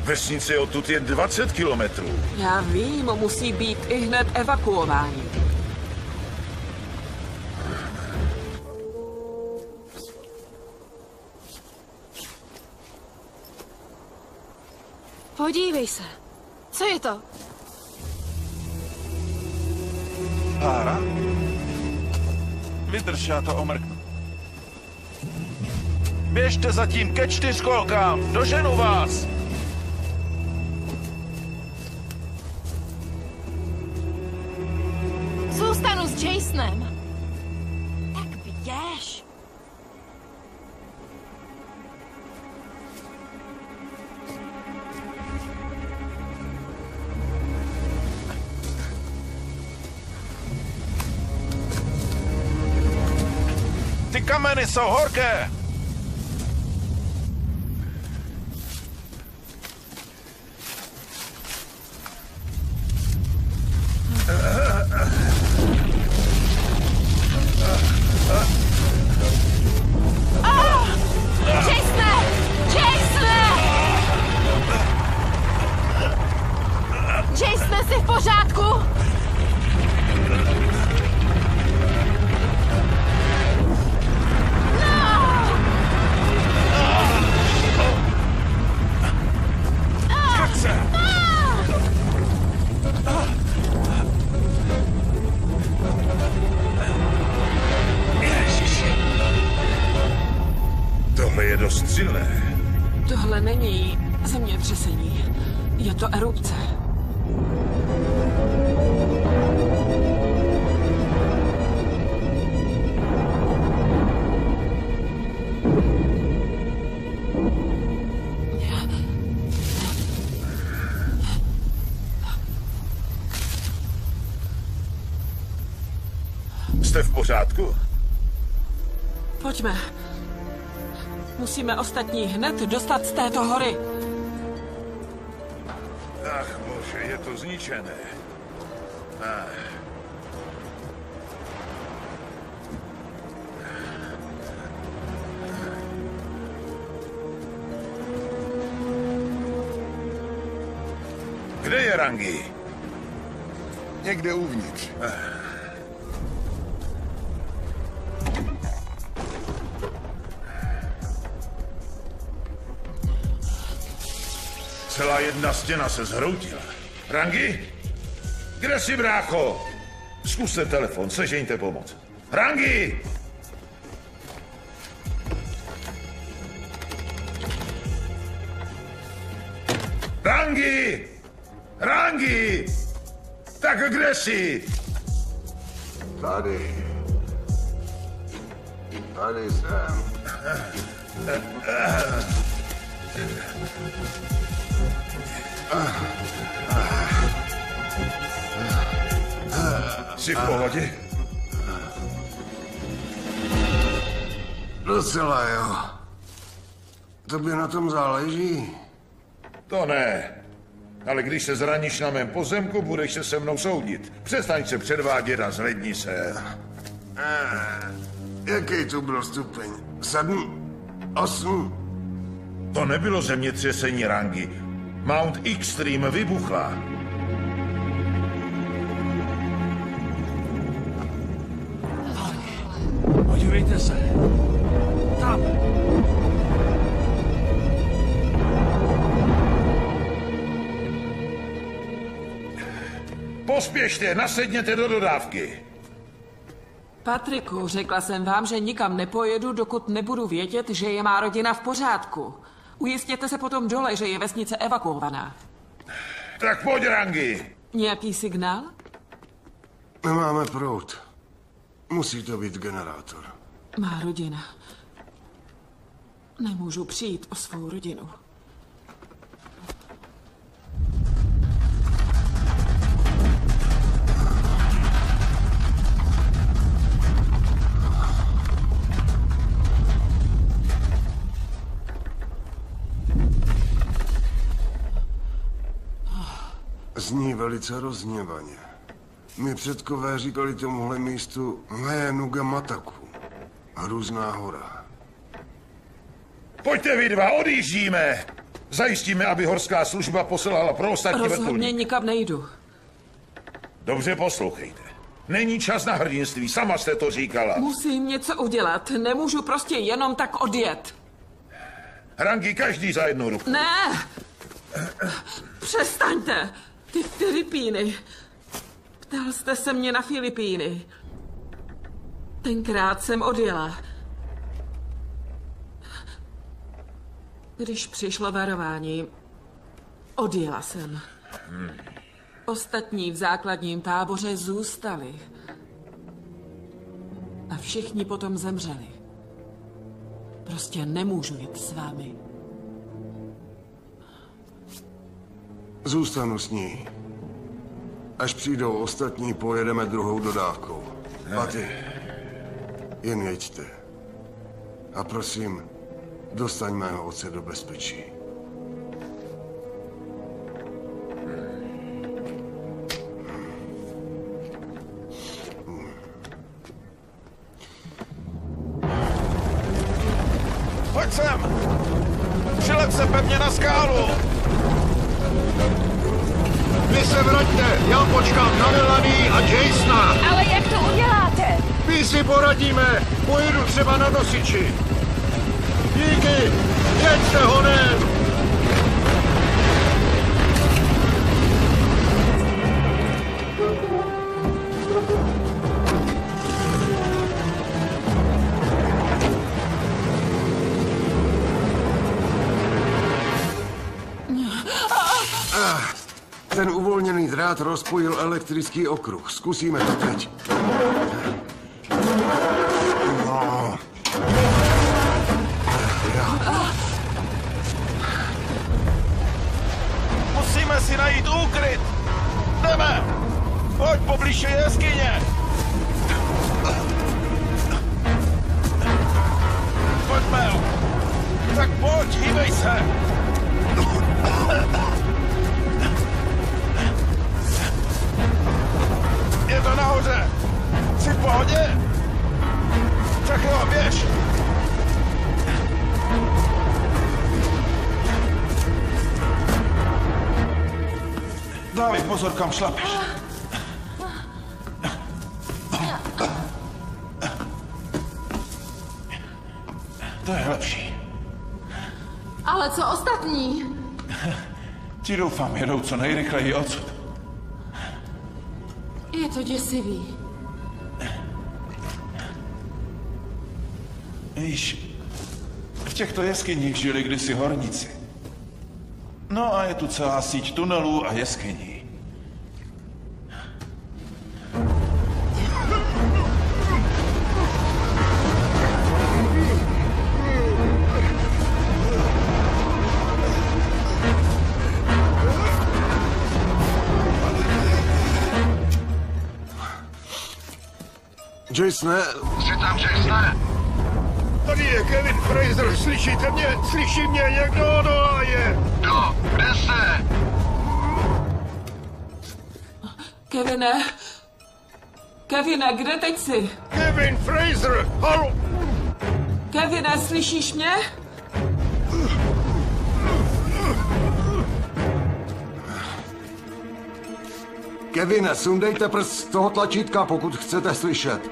Vesnice je odtud jen 20 kilometrů. Já vím, musí být i hned evakuováni. Podívej se. Co je to? Pára? Vydrž, já to omrknu. Běžte zatím ke 4 kolkám, doženu vás! Zůstanu s Jasonem. Tak běž. Ty kameny jsou horké! Jasone! Jasone! Jasone, jsi v pořádku? No! dost silné. Tohle není zemětřesení. Je to erupce. Jste v pořádku? Pojďme. Musíme ostatní hned dostat z této hory. Ach bože, je to zničené. Kde je Rangi? Někde uvnitř. Celá jedna stěna se zhroutila. Rangi? Kde jsi, brácho? Zkuste telefon, sežeňte pomoc. Rangi! Rangi! Rangi! Tak kde jsi? Tady. Tady jsem. Jsi v pohodě? Docela jo. Tobě na tom záleží? To ne. Ale když se zraníš na mém pozemku, budeš se se mnou soudit. Přestaň se předvádět a zhledni se. Jaký to byl stupeň? 7? 8? To nebylo zemětřesení, Rangi. Mount Extreme vybuchla. Podívejte se. Tam. Pospěšte, nasedněte do dodávky. Patriku, řekla jsem vám, že nikam nepojedu, dokud nebudu vědět, že je má rodina v pořádku. Ujistěte se potom dole, že je vesnice evakuovaná. Tak pojď, Rangi. Nějaký signál? Nemáme proud. Musí to být generátor. Má rodina. Nemůžu přijít o svou rodinu. Zní velice rozhněvaně. My předkové říkali tomuhle místu Nuga Mataku. Hrůzná hora. Pojďte vy dva, odjíždíme. Zajistíme, aby horská služba poslala pro ostatní Rozhodně vrtulníky. nikam nejdu. Dobře poslouchejte. Není čas na hrdinství, sama jste to říkala. Musím něco udělat. Nemůžu prostě jenom tak odjet. Rangi, každý za jednu ruku. Ne! Přestaňte! Ty Filipíny. Ptal jste se mě na Filipíny. Tenkrát jsem odjela. Když přišlo varování, odjela jsem. Ostatní v základním táboře zůstali. A všichni potom zemřeli. Prostě nemůžu jet s vámi. Zůstanu s ní. Až přijdou ostatní, pojedeme druhou dodávkou. Paty, jen jeďte. A prosím, dostaň mého otce do bezpečí. Pojď sem! Přilep se pevně na skálu! Vy se vraťte, já počkám na Melanie a Jasona. Ale jak to uděláte? My si poradíme, pojedu třeba na nosiči. Díky, jeďte honem! ten uvolněný drát rozpojil elektrický okruh. Zkusíme to teď. No. Musíme si najít úkryt! Jdeme! Pojď poblíž jeskyně! Pojďme! Tak pojď, hýbej se! Je to nahoře! Jsi v pohodě? Tak jo, běž! Dávej pozor, kam šlapeš. To je lepší. Ale co ostatní? Ti doufám jedou co nejrychleji odsud. Je to děsivý. Víš, v těchto jeskyních žili kdysi horníci. No a je tu celá síť tunelů a jeskyní. Jasone? Jsi tam, Jasone? Tady je Kevin Fraser, slyšíte mě? Slyší mě někdo? No je. Kdo? Kde jste? Kevine? Kevine, kde teď jsi? Kevin Fraser, halo! Kevine, slyšíš mě? Kevine, sundejte prst z toho tlačítka, pokud chcete slyšet.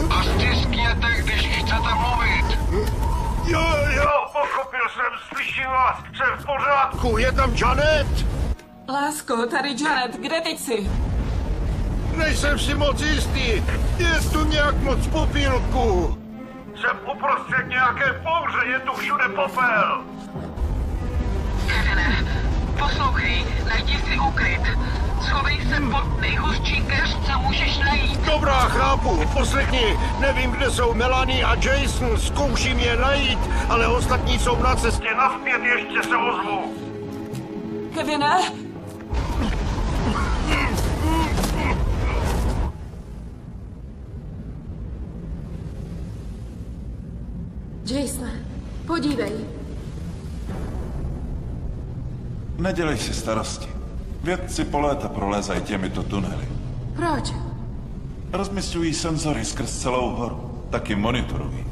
A stiskněte, když chcete mluvit. Jo, pochopil jsem, slyším vás, jsem v pořádku, je tam Janet? Lásko, tady Janet, kde teď jsi? Nejsem si moc jistý, je tu nějak moc popílku. Jsem uprostřed nějaké bouře, je tu všude popel. Kevine, poslouchej, najdi si úkryt. Schovej se pod nejhustší keř, co můžeš najít. Dobrá, chápu, poslední, nevím, kde jsou Melanie a Jason, zkouším je najít, ale ostatní jsou na cestě, nazpět ještě se ozvu. Kevine? Jasone, podívej. Nedělej si starosti. Vědci po léta prolézají těmito tunely. Proč? Rozmisťují senzory skrz celou horu. Taky monitorují.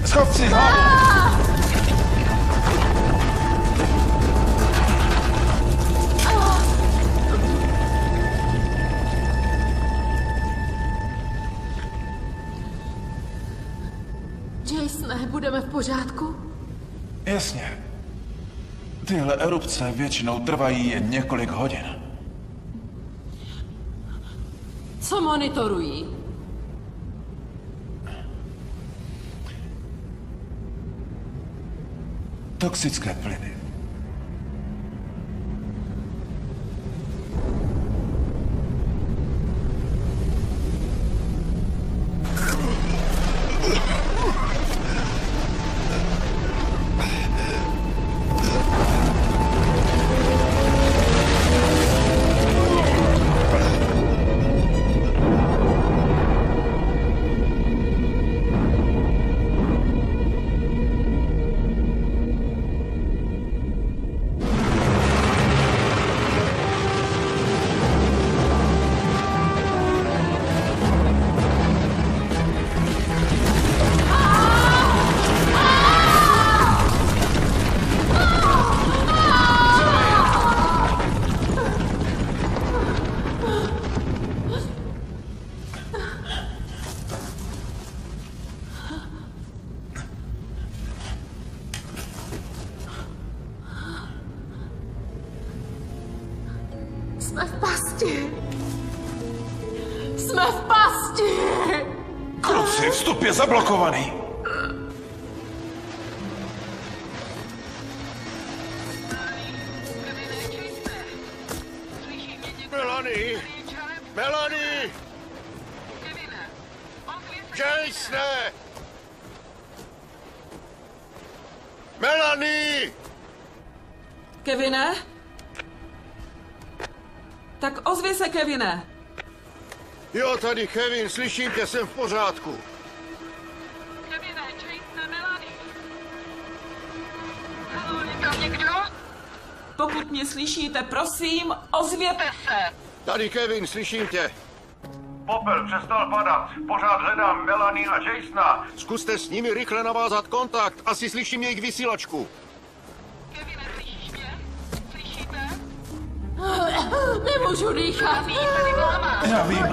Schopci, Jasone, budeme v pořádku? Jasně. Tyhle erupce většinou trvají jen několik hodin. Co monitorují? Toxické plyny. pasti! Jsme v pasti! Kluci, vstup je zablokovaný. Melanie! Melanie! Jasone! Melanie! Kevine? Tak ozvi se, Kevine. Jo, tady Kevin, slyším tě, jsem v pořádku. Kevine, Jasone, Melanie. Haló, je tam někdo? Pokud mě slyšíte, prosím, ozvěte se. Tady Kevin, slyším tě. Popel přestal padat. Pořád hledám Melanie a Jasona. Zkuste s nimi rychle navázat kontakt. Asi slyším jejich vysílačku. Kevine, slyšíš mě? Slyšíte? Nemůžu dýchat. Tady máma. Já vím.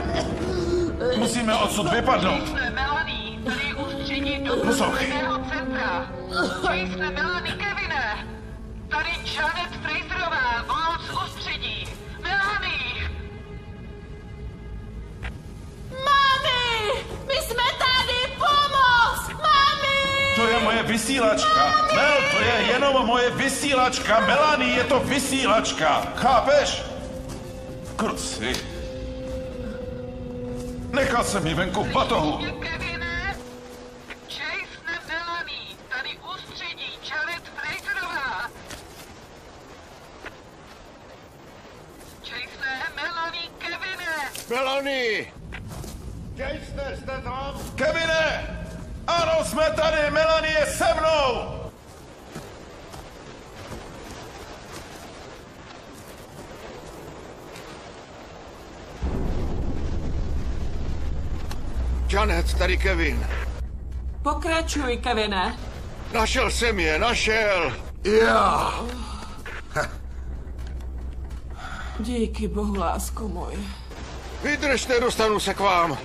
Musíme odsud vypadnout. Jasone, Melanie, tady je ústředí do Poslouchej. průzkumného centra. Jasone, Melanie, Kevine. Tady Janet Fraserová, volal z ústředí. Melanie. Mami! My jsme tady! Pomoc! Mami! To je moje vysílačka. Mel, to je jenom moje vysílačka. Melanie, je to vysílačka. Chápeš? Kruci. Nechal jsem ji venku v batohu. Kevine. Jasone, Melanie, tady ústředí Janet Fraserová. Jasone, Melanie, Kevine. Melanie! Jasone, jste tam? Kevine! Ano, jsme tady, Melanie je se mnou! Janet, tady Kevin. Pokračuj, Kevine. Našel jsem je, našel. Já! Díky bohu, lásko můj. Vydržte, dostanu se k vám.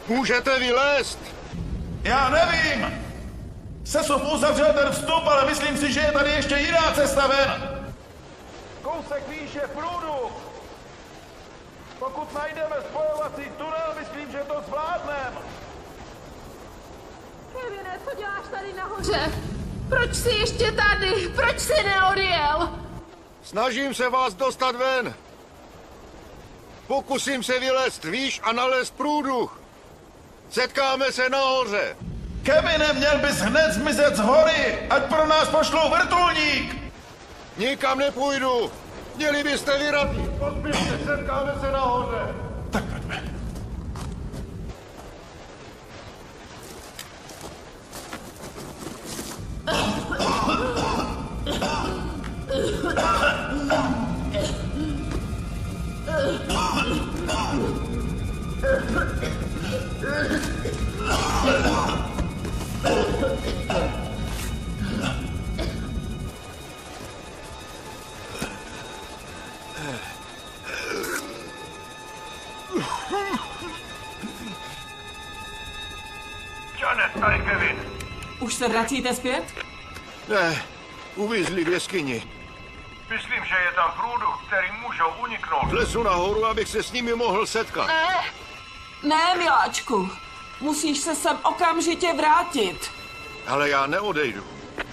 Můžete vylézt? Já nevím! Sesup uzavřel ten vstup, ale myslím si, že je tady ještě jiná cesta ven. Kousek výš je průduch. Pokud najdeme spojovací tunel, myslím, že to zvládneme. Kevine, co děláš tady nahoře? Proč jsi ještě tady? Proč jsi neodjel? Snažím se vás dostat ven. Pokusím se vylézt výš a nalézt průduch. Setkáme se nahoře. Kevine, měl bys hned zmizet z hory, ať pro nás pošlou vrtulník. Nikam nepůjdu. Měli byste vyrazit. Pospěšte, setkáme se nahoře. Tak pojďme. Janet, tady Kevin. Už se vracíte zpět? Ne, uvízli v jeskyni. Myslím, že je tam průduch, který můžou uniknout. Lezu nahoru, abych se s nimi mohl setkat. Ne, miláčku. Musíš se sem okamžitě vrátit. Ale já neodejdu.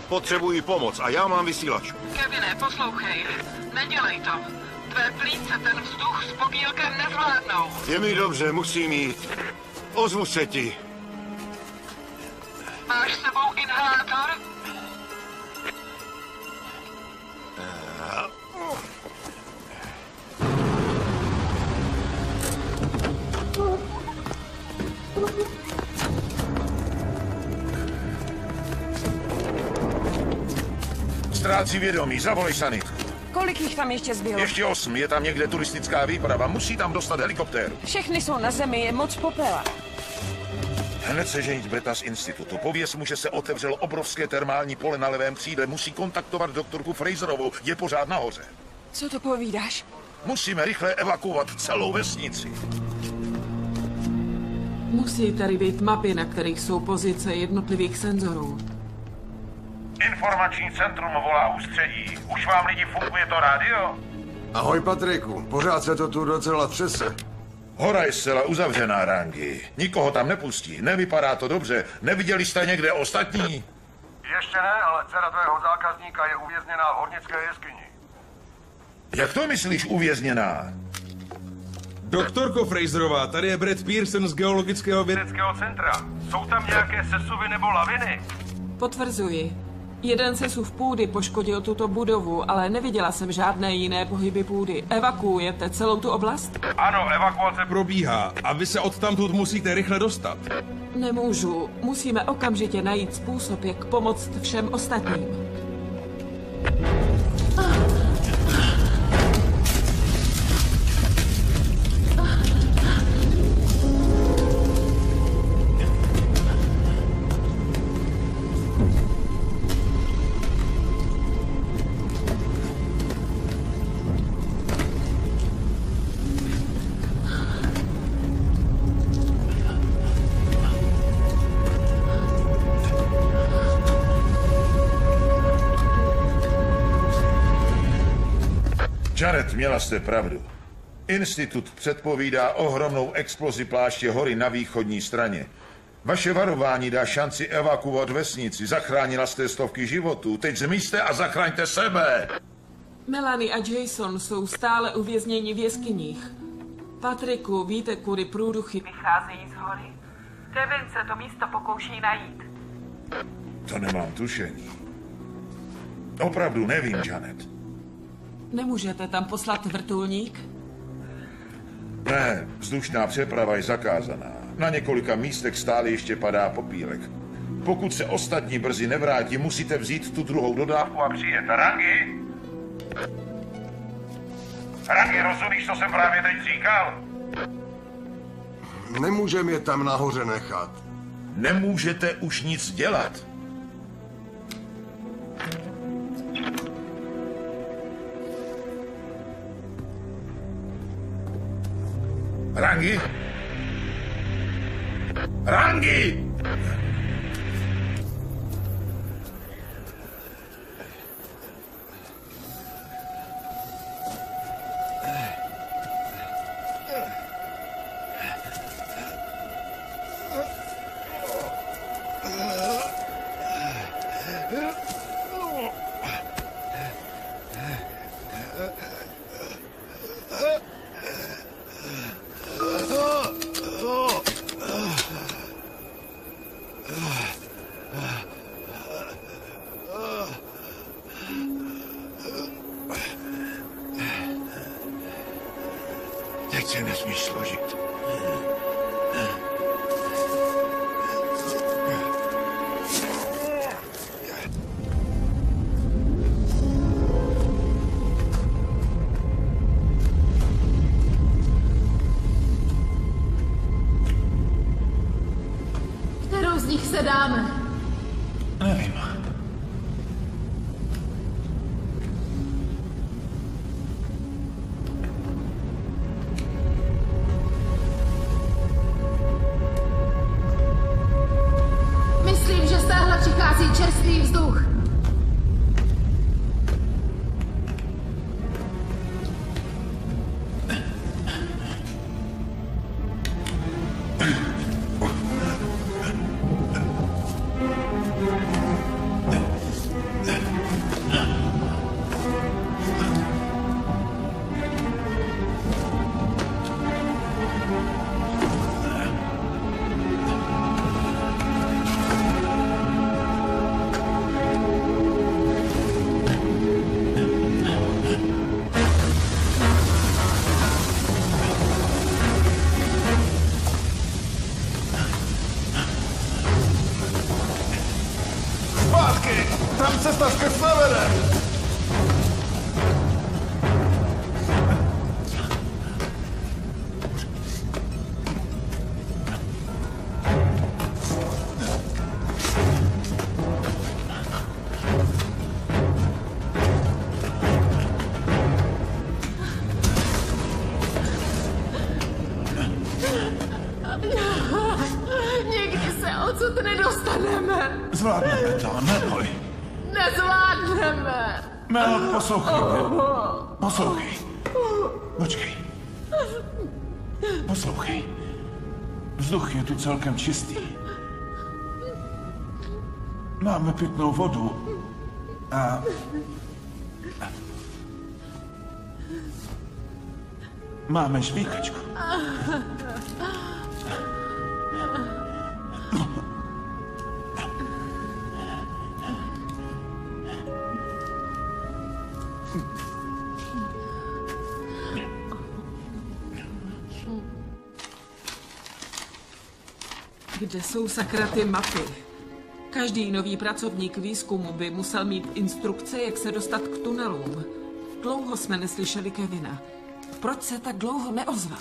Potřebuji pomoc a já mám vysílačku. Kevine, poslouchej. Nedělej to. Tvé plíce ten vzduch s pokýlkem nezvládnou. Je mi dobře, musím jít. Ozvu se ti. Máš s sebou inhalátor? Ztrácí vědomí, zavolej sanitku. Kolik jich tam ještě zbylo? Ještě 8, je tam někde turistická výprava, musí tam dostat helikoptéru. Všechny jsou na zemi, je moc popela. Hned se ženit Breta z institutu. Pověz mu, že se otevřelo obrovské termální pole na levém křídle. Musí kontaktovat doktorku Fraserovou, je pořád nahoře. Co to povídáš? Musíme rychle evakuovat celou vesnici. Musí tady být mapy, na kterých jsou pozice jednotlivých senzorů. Informační centrum volá ústředí. Už vám lidi funguje to rádio? Ahoj, Patriku. Pořád se to tu docela třese. Hora je zcela uzavřená, Rangi. Nikoho tam nepustí. Nevypadá to dobře. Neviděli jste někde ostatní? Ještě ne, ale dcera tvého zákazníka je uvězněná v hornické jeskyni. Jak to myslíš uvězněná? Doktorko Fraserová, tady je Brad Pearson z Geologického vědeckého centra. Jsou tam nějaké sesuvy nebo laviny? Potvrzuji. Jeden sesuv půdy poškodil tuto budovu, ale neviděla jsem žádné jiné pohyby půdy. Evakuujete celou tu oblast? Ano, evakuace Probíhá a vy se odtamtud musíte rychle dostat. Nemůžu. Musíme okamžitě najít způsob, jak pomoct všem ostatním. Jared, měla jste pravdu. Institut předpovídá ohromnou explozi pláště hory na východní straně. Vaše varování dá šanci evakuovat vesnici. Zachránila jste stovky životů. Teď zmizte a zachraňte sebe. Melanie a Jason jsou stále uvězněni v jeskyních. Patriku, víte, kudy průduchy Vycházejí z hory. Kevin se to místo pokouší najít. To nemám tušení. Opravdu nevím, Janet. Nemůžete tam poslat vrtulník? Ne, vzdušná přeprava je zakázaná. Na několika místech stále ještě padá popílek. Pokud se ostatní brzy nevrátí, musíte vzít tu druhou dodávku a přijet. Rangi? Rangi, rozumíš, co jsem právě teď říkal? Nemůžeme je tam nahoře nechat. Nemůžete už nic dělat. Rangi? Rangi! Teď se nesmíš složit. Kterou z nich se dáme? Nevím. Myslím, že z téhle přichází čerstvý vzduch. Zpátky! Tam cesta skrz nevede! Nikdy se odsud nedostaneme. Zvládneme to, neboj. Nezvládneme. Mel, poslouchej. Poslouchej. Počkej. Poslouchej. Vzduch je tu celkem čistý. Máme pitnou vodu a... máme žvíkačku. Kde jsou sakra ty mapy? Každý nový pracovník výzkumu by musel mít instrukce, jak se dostat k tunelům. Dlouho jsme neslyšeli Kevina. Proč se tak dlouho neozval?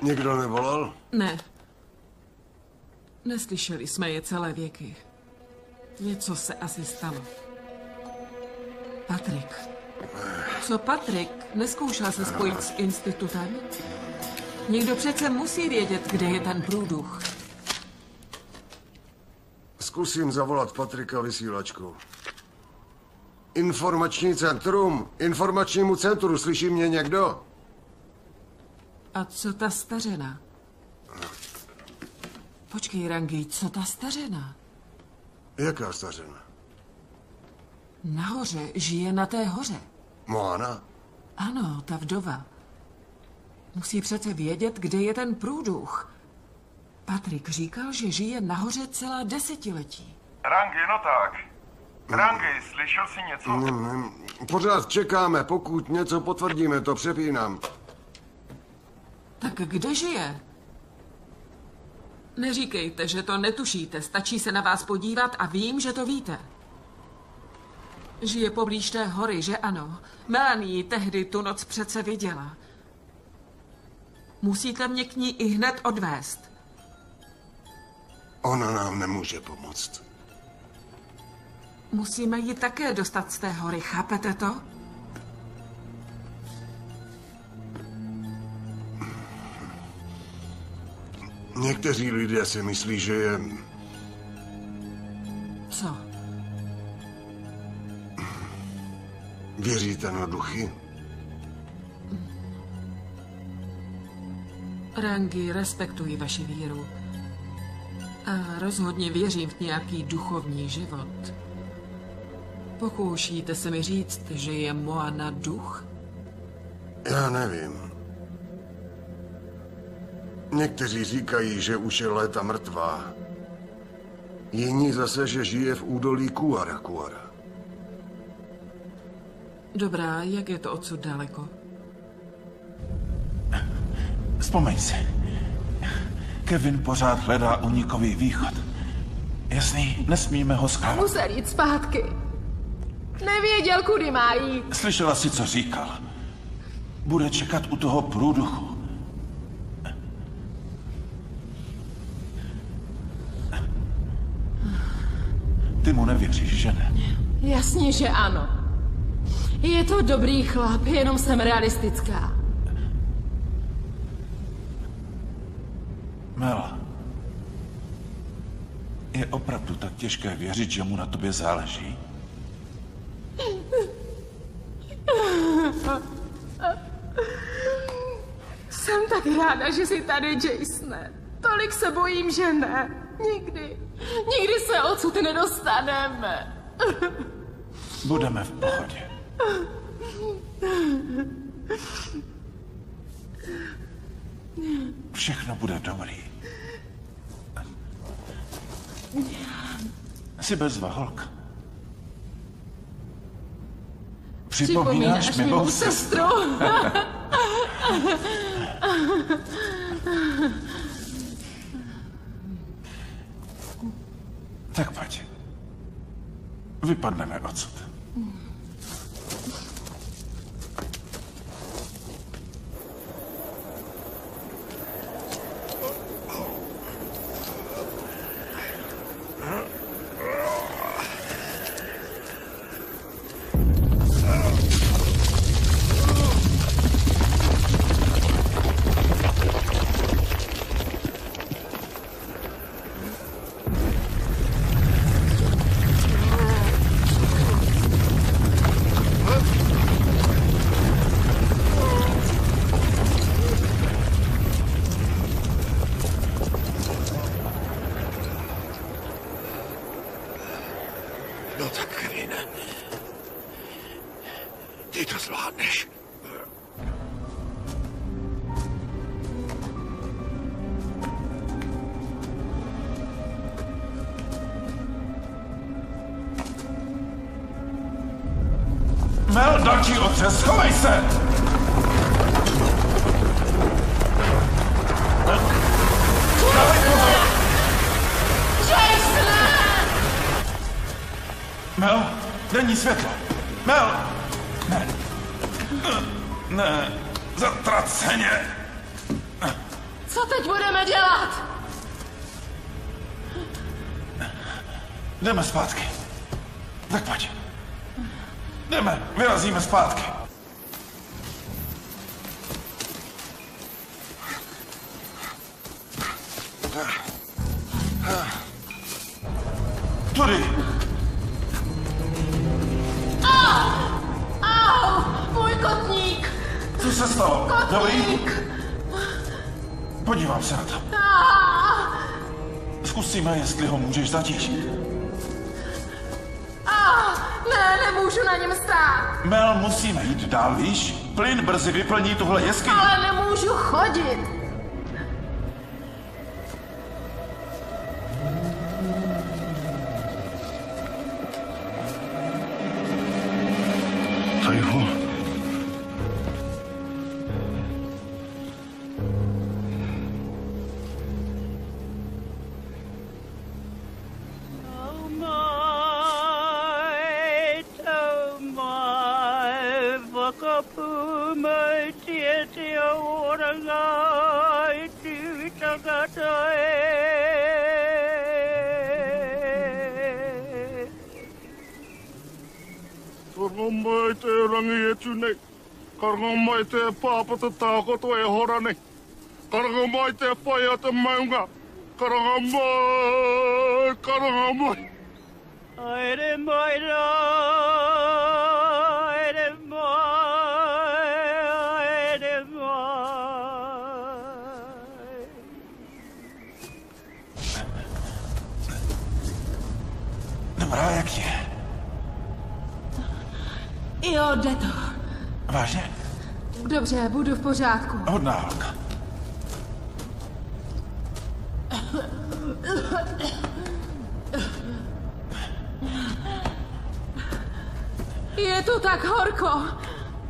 Někdo nevolal? Ne. Neslyšeli jsme je celé věky. Něco se asi stalo. Patrik. Co Patrik? Neskoušel se spojit s institutem? Někdo přece musí vědět, kde je ten průduch. Zkusím zavolat Patrika vysílačkou. Informační centrum. Informačnímu centru. Slyší mě někdo? A co ta stařena? Počkej, Rangi, co ta stařena? Jaká stařena? Nahoře, žije na té hoře. Moana? Ano, ta vdova. Musí přece vědět, kde je ten průduch. Patrik říkal, že žije nahoře celá desetiletí. Rangi, no tak. Rangi, slyšel jsi něco? Pořád čekáme, pokud něco potvrdíme, to přepínám. Tak kde žije? Neříkejte, že to netušíte. Stačí se na vás podívat a vím, že to víte. Žije poblíž té hory, že ano? Melanie tehdy tu noc přece viděla. Musíte mě k ní ihned odvést. Ona nám nemůže pomoct. Musíme ji také dostat z té hory, chápete to? Někteří lidé si myslí, že je... Co? Věříte na duchy? Rangi, respektuji vaši víru. A rozhodně věřím v nějaký duchovní život. Pokoušíte se mi říct, že je Moana duch? Já nevím. Někteří říkají, že už je léta mrtvá. Jiní zase, že žije v údolí Kuara. Dobrá, jak je to odsud daleko? Vzpomeň si. Kevin pořád hledá unikový východ. Jasný, nesmíme ho zklamat. Musel jít zpátky. Nevěděl, kudy má jít. Slyšela jsi, co říkal. Bude čekat u toho průduchu. Ty mu nevěříš, že ne? Jasně, že ano. Je to dobrý chlap, jenom jsem realistická. Mel, je opravdu tak těžké věřit, že mu na tobě záleží? Jsem tak ráda, že jsi tady, Jasone. Tolik se bojím, že ne. Nikdy se odsud nedostaneme. Budeme v pohodě. Všechno bude dobrý. Jsi bezva, holka. Připomínáš mi mou sestru. Tak pojď. Vypadneme odsud. Ty to zvládneš. Mel, dám ti otřes, schovej se! Dávej pozor! Mel, není světlo. Mel! Ne. Ne, zatraceně. Co teď budeme dělat? Jdeme zpátky. Tak pojď. Jdeme, vyrazíme zpátky. Tudy. Au! Můj kotník! Co se stalo? Dobrý? Kotník! Podívám se na to. Zkusíme, jestli ho můžeš zatížit. Ne, nemůžu na něm stát. Mel, musíme jít dál, víš? Plyn brzy vyplní tuhle jeskyni. Ale nemůžu chodit. Dobrá, jak je? Jo, jde to. Vážně? Dobře, budu v pořádku. Hodná holka. Je tu tak horko.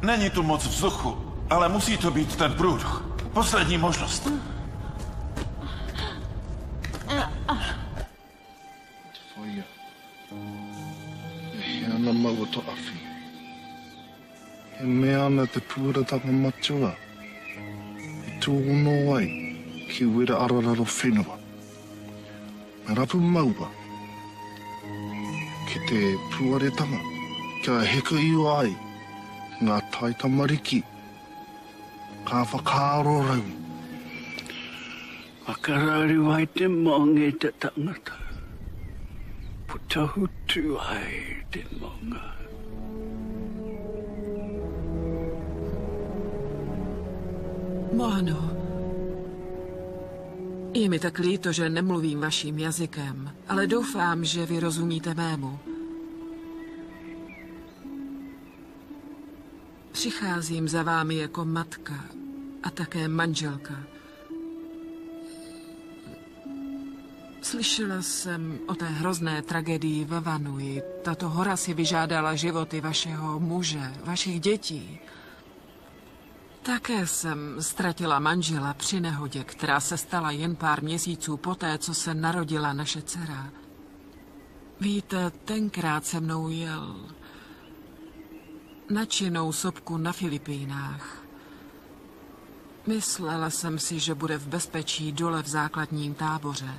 Není tu moc vzduchu, ale musí to být ten průduch. Poslední možnost. Hiana mauto afi. He mea na te puratanga matua. I tūno ai ki wera arararo whenua. Me rapu maua. Ki te puaretanga. Kia heka iu ai. Ngā taita mariki. Ka whakaaro rau. Whakarari wai te monge te tangata. Putahutu ai te monga. Moano, je mi tak líto, že nemluvím vaším jazykem, ale doufám, že vy rozumíte mému. Přicházím za vámi jako matka a také manželka. Slyšela jsem o té hrozné tragédii ve Vanui. Tato hora si vyžádala životy vašeho muže, vašich dětí. Také jsem ztratila manžela při nehodě, která se stala jen pár měsíců poté, co se narodila naše dcera. Víte, tenkrát se mnou jel na činnou sopku na Filipínách. Myslela jsem si, že bude v bezpečí dole v základním táboře.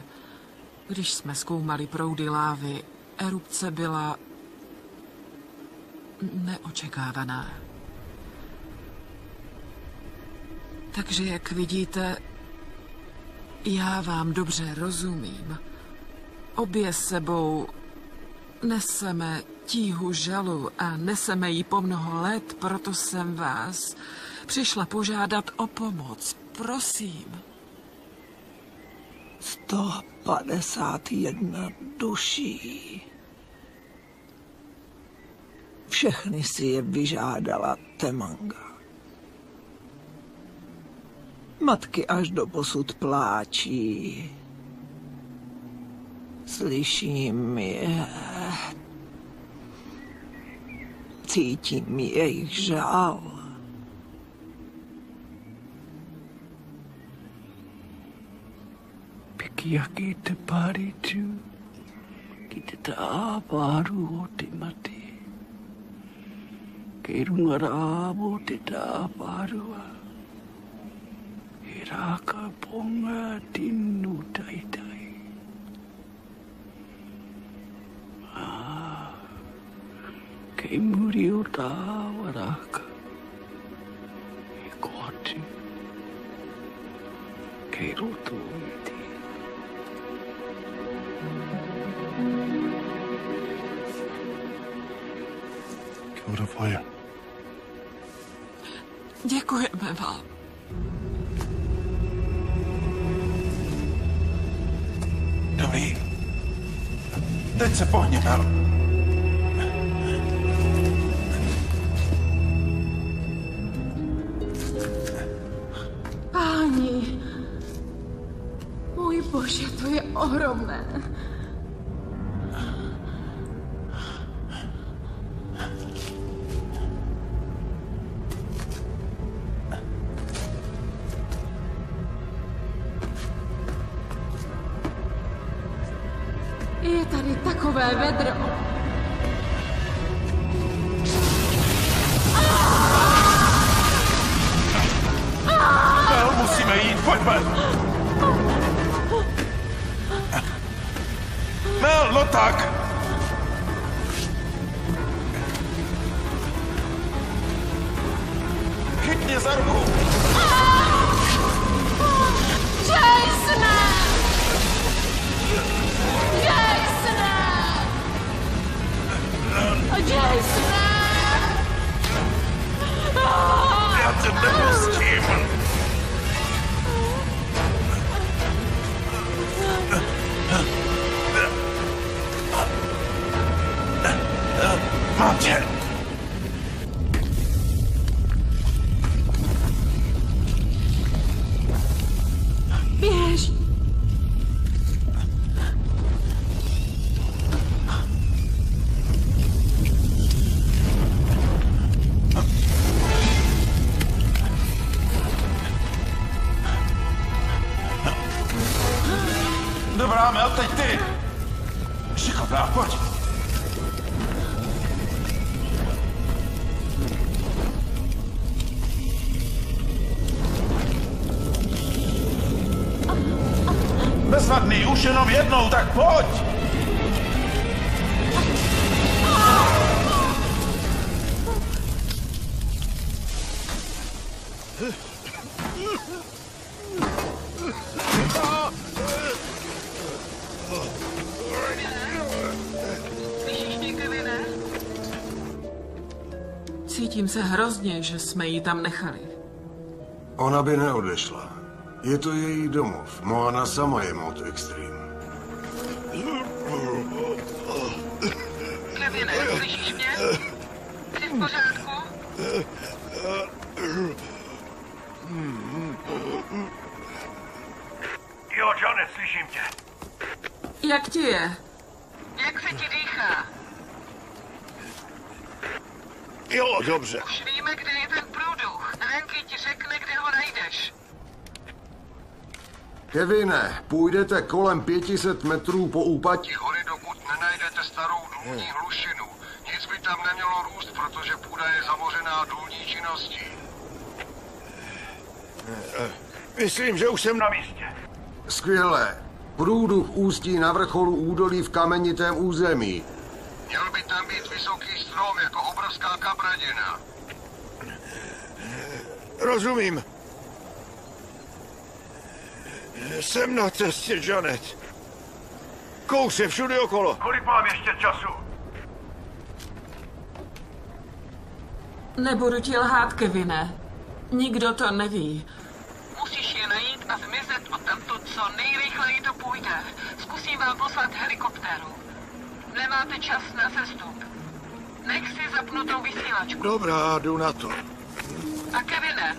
Když jsme zkoumali proudy lávy, erupce byla neočekávaná. Takže, jak vidíte, já vám dobře rozumím. Obě sebou neseme tíhu žalu a neseme ji po mnoho let, proto jsem vás přišla požádat o pomoc. Prosím. 151 duší. Všechny si je vyžádala Temanga. Matky až doposud pláčí. Slyším je. Cítím jejich žál. Pikiaki te paritu, ki te āpāru o te mate. Kei runga rābo te tāpārua. E rāka ponga tinu taitai. Kei muri o tāwa rāka. E koatu. Kei roto i te. Kia ora, Whaia. Děkujeme vám. Dobrý. Teď se pohněme. Páni, můj bože, to je ohromné. Je tady takové vedro. Mel, musíme jít, pojďme! Mel, no tak! Chyť mě za ruku! Jasone! Jasone! Jasone! Já tě nepustím! Mám tě! Běž! Dobrá, Mel, teď ty! Šikovná, pojď! Bezvadný, už jenom jednou, tak pojď! Cítím se hrozně, že jsme ji tam nechali. Ona by neodešla. Je to její domov. Moana sama je mod extreme. Kevine, slyšíš mě? Jsi v pořádku? Jo, Johne, slyším tě. Jak ti je? Jak se ti dýchá? Jo, dobře. Už víme, kde je ten průduch. Ranky ti řekne, kde ho najdeš. Kevine, půjdete kolem 500 metrů po úpatí hory, dokud nenajdete starou důlní hlušinu. Nic by tam nemělo růst, protože půda je zamořená důlní činností. Myslím, že už jsem na místě. Skvěle. Průduch ústí na vrcholu údolí v kamenitém území. Měl by tam být vysoký strom jako obrovská kabradina. Rozumím. Jsem na cestě, Janet. Kous je všude okolo. Kolik mám ještě času? Nebudu ti lhát, Kevine. Nikdo to neví. Musíš je najít a zmizet odtamtud, co nejrychleji to půjde. Zkusím vám poslat helikoptéru. Nemáte čas na sestup. Nech si zapnutou vysílačku. Dobrá, jdu na to. A Kevine?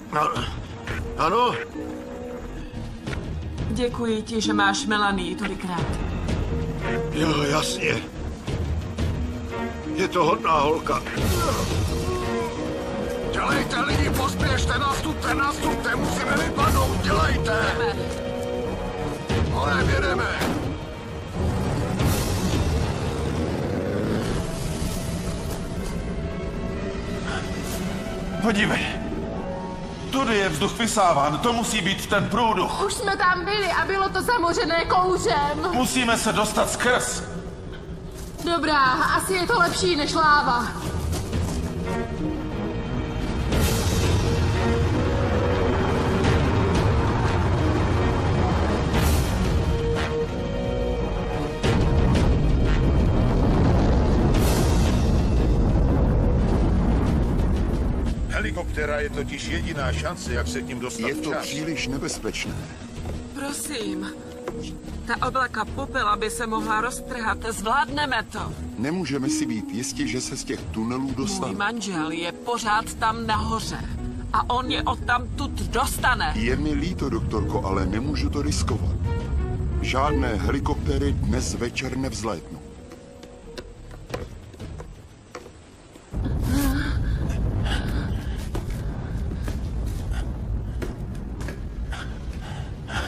Ano? Děkuji ti, že máš Melanie tolikrát. Jo, jasně. Je to hodná holka. Dělejte lidi, pospěšte, nastupte, musíme vypadnout, dělejte! Ale jedeme. Podívej. Tudy je vzduch vysáván, to musí být ten průduch. Už jsme tam byli a bylo to zamořené kouřem. Musíme se dostat skrz. Dobrá, asi je to lepší než láva. Helikoptéra je totiž jediná šance, jak se k ním dostat Je to včas. příliš nebezpečné. Prosím. Ta oblaka popela by se mohla roztrhat. Zvládneme to. Nemůžeme si být jistí, že se z těch tunelů Můj dostane. manžel je pořád tam nahoře. A on je odtamtud dostane. Je mi líto, doktorko, ale nemůžu to riskovat. Žádné helikoptéry dnes večer nevzlétnou.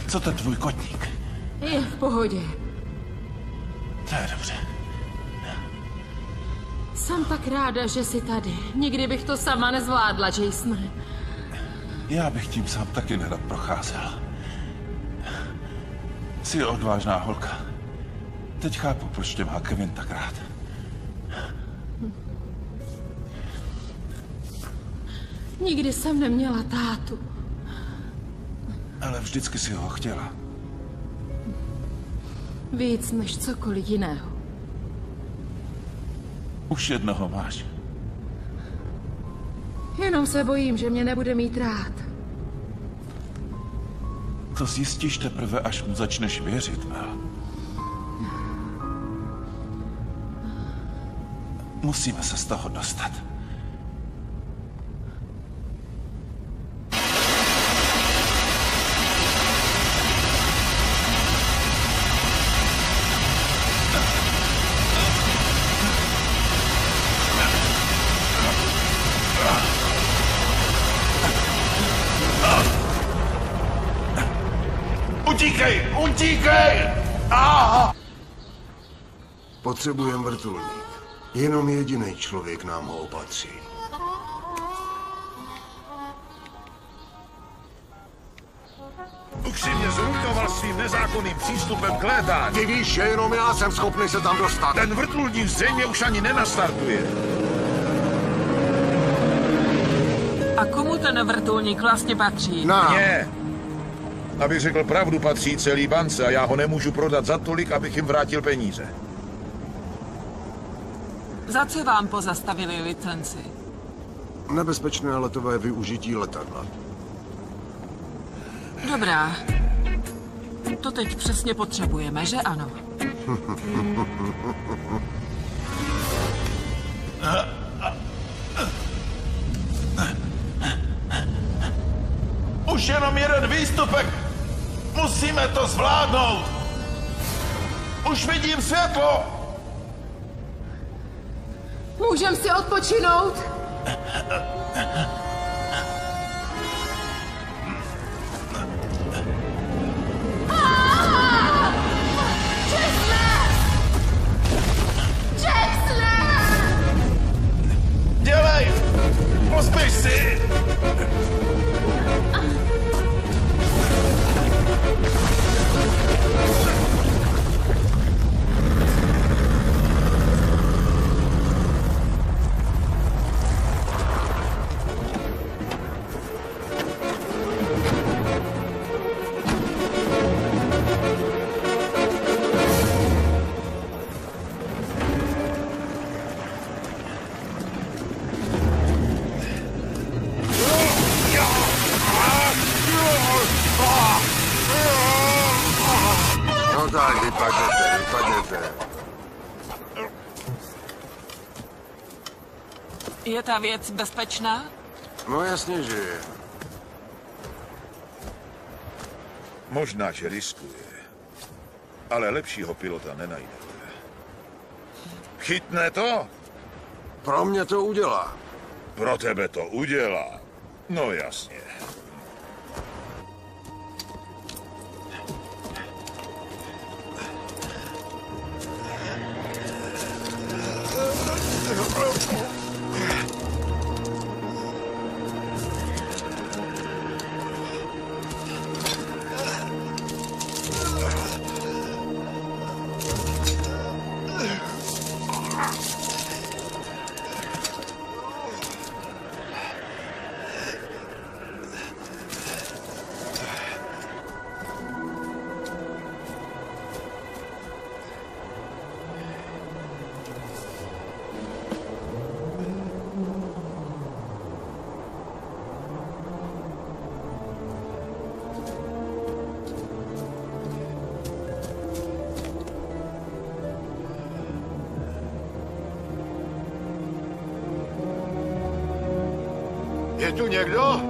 Co to tvůj kotník? Je v pohodě. To je dobře. Jsem tak ráda, že jsi tady. Nikdy bych to sama nezvládla, Jasone. Já bych tím sám taky nerad procházel. Jsi odvážná holka. Teď chápu, proč tě má Kevin tak rád. Nikdy jsem neměla tátu. Ale vždycky si ho chtěla. Víc než cokoliv jiného. Už jednoho máš. Jenom se bojím, že mě nebude mít rád. To zjistíš teprve, až mu začneš věřit, Mel. Musíme se z toho dostat. Utíkej! Utíkej! Potřebujeme vrtulník. Jenom jediný člověk nám ho opatří. Už si mě zrutoval svým nezákonným přístupem k létání. Ty víš, že jenom já jsem schopný se tam dostat. Ten vrtulník zřejmě už ani nenastartuje. A komu ten vrtulník vlastně patří? Mně. Abych řekl pravdu, patří celý bance a já ho nemůžu prodat za tolik, abych jim vrátil peníze. Za co vám pozastavili licenci? Nebezpečné letové využití letadla. Dobrá. To teď přesně potřebujeme, že ano? Už jenom jeden výstupek! Musíme to zvládnout! Už vidím světlo! Můžem si odpočinout? Dělej! Pospěš si! No tak, vypadněte. Je ta věc bezpečná? No jasně, že je. Možná, že riskuje, ale lepšího pilota nenajdete. Chytne to? Pro mě to udělá. Pro tebe to udělá. No jasně. Je tu někdo?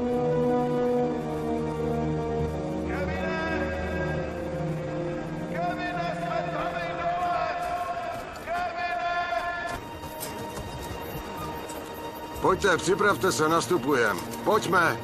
Pojďte, připravte se, nastupujem. Pojďme.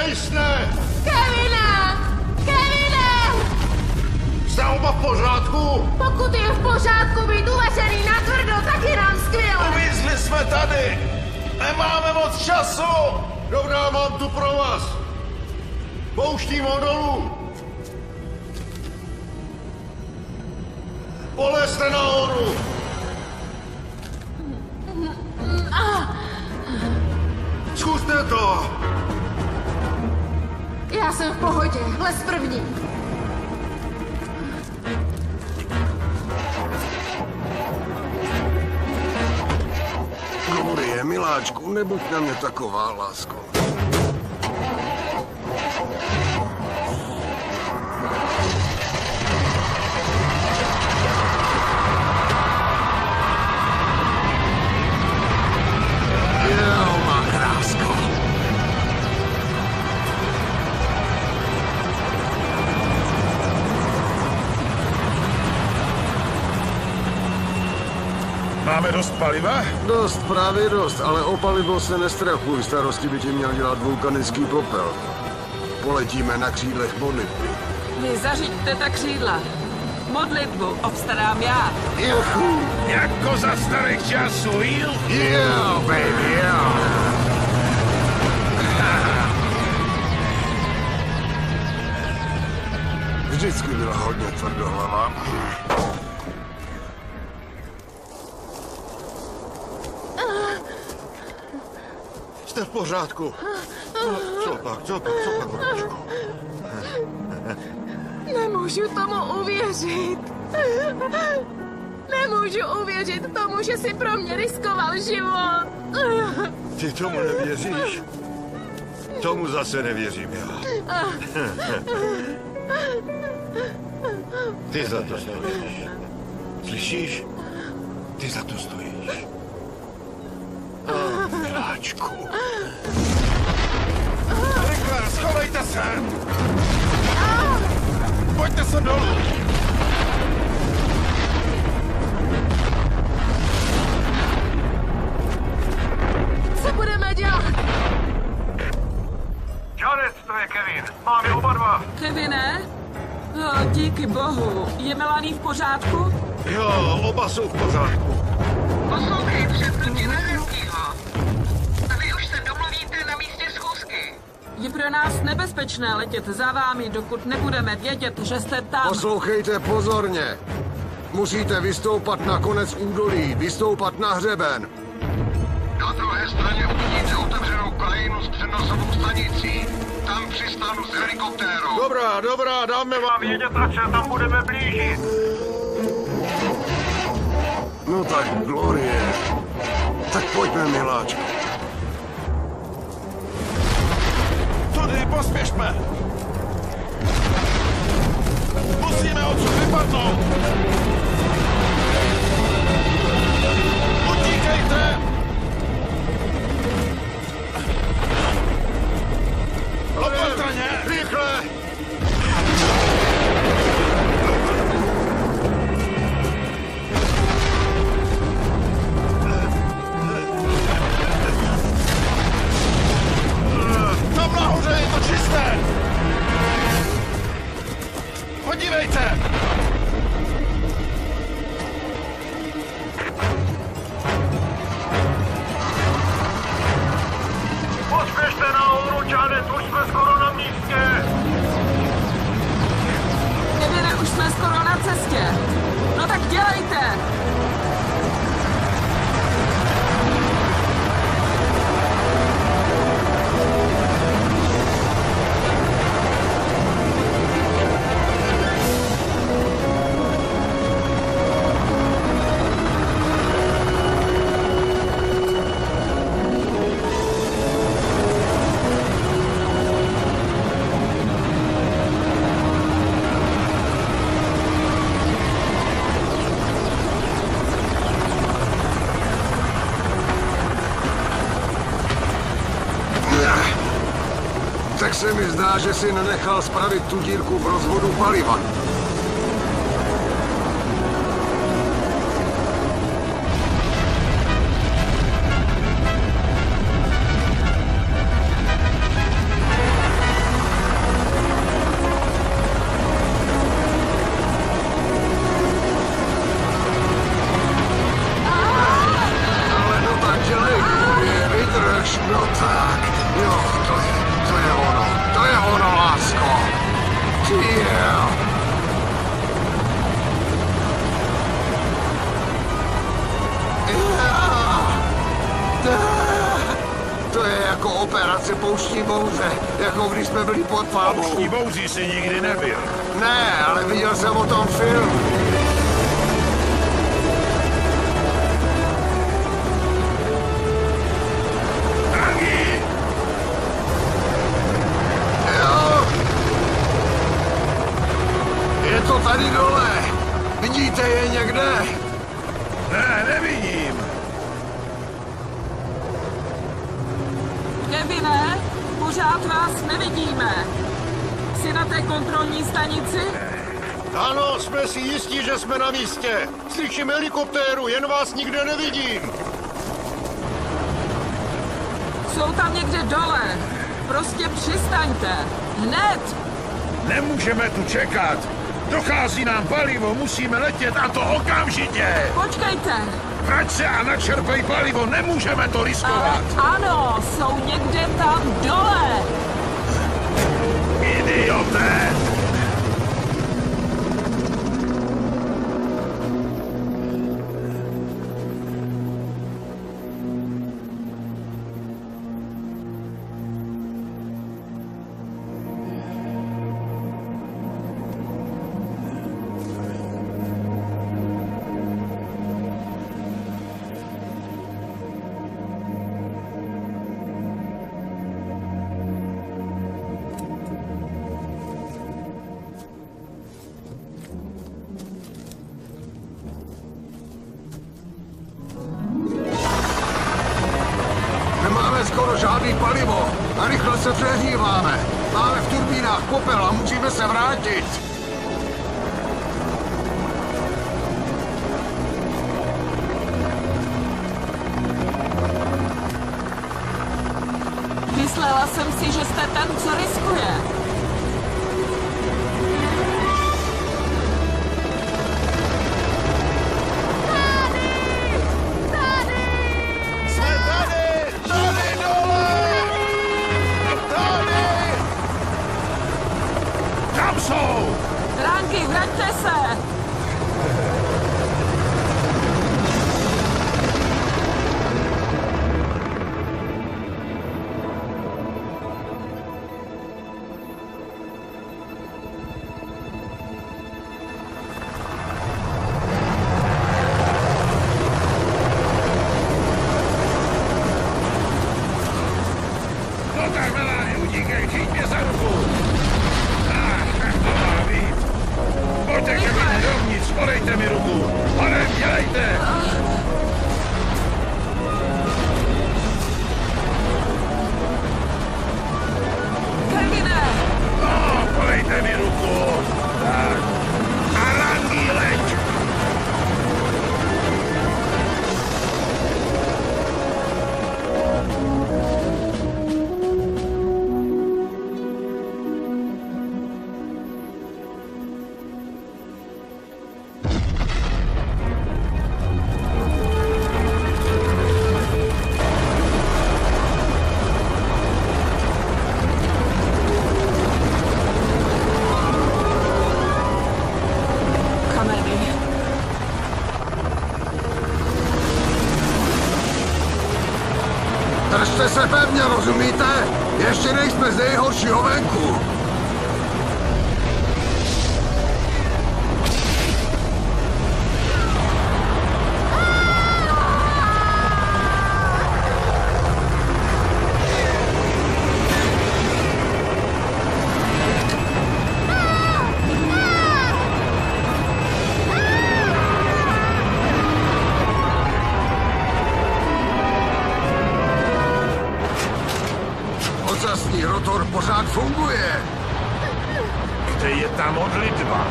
Jasne! Kevine! Kevine! Jste oba v pořádku? Pokud je v pořádku být uvařený natvrdo, tak je nám skvěle. Uvízli jsme tady! Nemáme moc času! Dobrá, mám tu pro vás. Pouštím ho dolů. Polezte nahoru. Zkuste to. Já jsem v pohodě. Les první. Glorie, miláčku, nebuď na mě taková, lásko. Jo, má krásko. Máme dost paliva? Dost, právě dost, ale o palivo se nestrachuj, starosti by ti měl dělat vulkanický popel. Poletíme na křídlech modlitby. Vy zařiďte ta křídla. Modlitbu obstarám já. Juchu. Jako za starých časů, jo? Jo, baby, jo. Vždycky byla hodně tvrdohlava. Jste v pořádku. Co pak, Horečku? Nemůžu tomu uvěřit. Nemůžu uvěřit tomu, že si pro mě riskoval život. Ty tomu nevěříš? Tomu zase nevěřím já. Ty za to stojíš. Slyšíš? Ty za to stojíš. Miláčku. Rychle, schovejte se! Pojďte se dolů! Co budeme dělat? Jarec, to je Kevin. Mám je oba dva. Kevine? Díky bohu. Je Melanie v pořádku? Jo, oba jsou v pořádku. Poslouchej, přesně Nezenskýho. A vy už se domluvíte na místě schůzky. Je pro nás nebezpečné letět za vámi, dokud nebudeme vědět, že jste tam. Poslouchejte pozorně. Musíte vystoupat na konec údolí, vystoupat na hřeben. Na druhé straně uvidíte otevřenou krajinu s přenosovou stanicí. Tam přistánu s helikoptérou. Dobrá, dáme vám vědět, až se tam budeme blížit. No tak, Glorie. Tak pojďme, miláčku. Tudy, pospěšme! Musíme odsud vypadnout! Utíkejte! Opatrně! Rychle! Tam nahoře je to čisté! Podívejte! Pospěšte nahoru, Janet, už jsme skoro na místě! Nevíme, už jsme skoro na cestě. No tak dělejte! Tak se mi zdá, že si nenechal spravit tu dírku v rozvodu paliva. Ale no tak dělej, Glorie, vydrž, no tak, jo, to je ono, lásko. Yeah. To je jako operace pouštní bouře, jako když jsme byli pod palbou. Pouštní bouři si nikdy nebyl. Ne, ale viděl jsem o tom film. Je to tady dole. Vidíte je někde? Ne, nevidím. Kevine, pořád vás nevidíme. Jsi na té kontrolní stanici? Ano, jsme si jistí, že jsme na místě. Slyším helikoptéru, jen vás nikde nevidím. Jsou tam někde dole. Prostě přistaňte. Hned! Nemůžeme tu čekat. Dochází nám palivo, musíme letět a to okamžitě. Počkejte. Vrať se a načerpej palivo, nemůžeme to riskovat. Ale ano, jsou někde tam dole. Idioté! Nemáme skoro žádný palivo a rychle se přehříváme. Máme v turbínách popel a musíme se vrátit. Myslela jsem si, že jste ten, co riskuje. Tam jsou! Ranky, vraťte se! se pevně, rozumíte? Ještě nejsme z nejhoršího venku. Ocasní rotor pořád funguje. Kde je ta modlitba?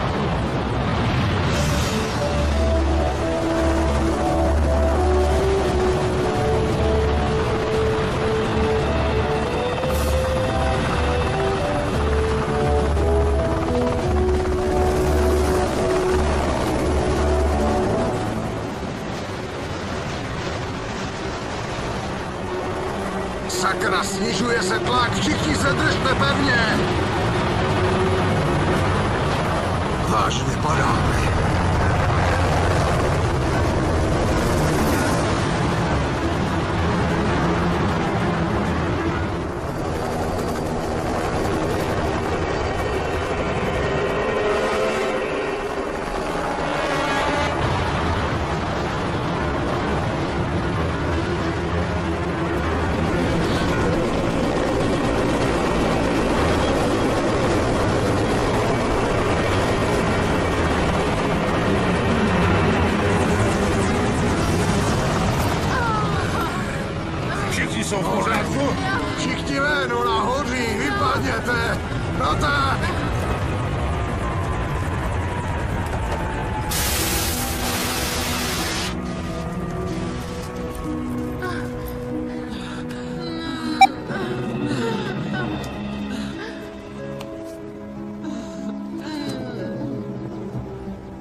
Sakra, snižuje se tlak, všichni se držte pevně! Vážně padáme. Všichni jsou v pořádku? Všichni ven, ona hoří, vypadněte! No tak!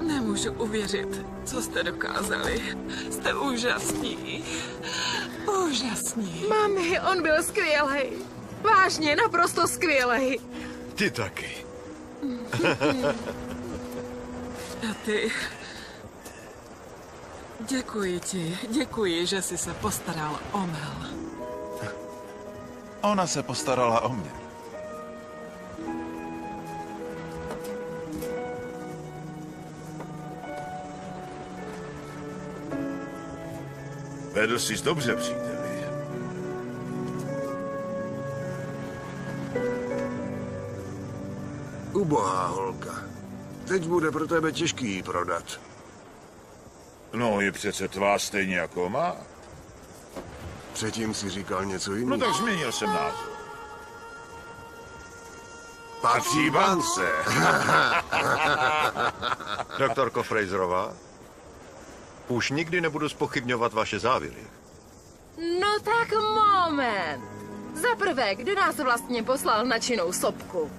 Nemůžu uvěřit, co jste dokázali. Jste úžasní. Úžasní. Mami, on byl skvělý. Vážně, naprosto skvělý. Ty taky. A ty... Děkuji ti, děkuji, že jsi se postaral o Mel. Ona se postarala o mě. Vedl jsi dobře, příteli. Ubohá holka. Teď bude pro tebe těžký ji prodat. No, je přece tvá stejně jako má. Předtím si říkal něco jiného. No tak změnil jsem názor. Patří bance. Doktorko Fraserová, už nikdy nebudu zpochybňovat vaše závěry. No tak moment. Za prvé, kdo nás vlastně poslal na činnou sopku?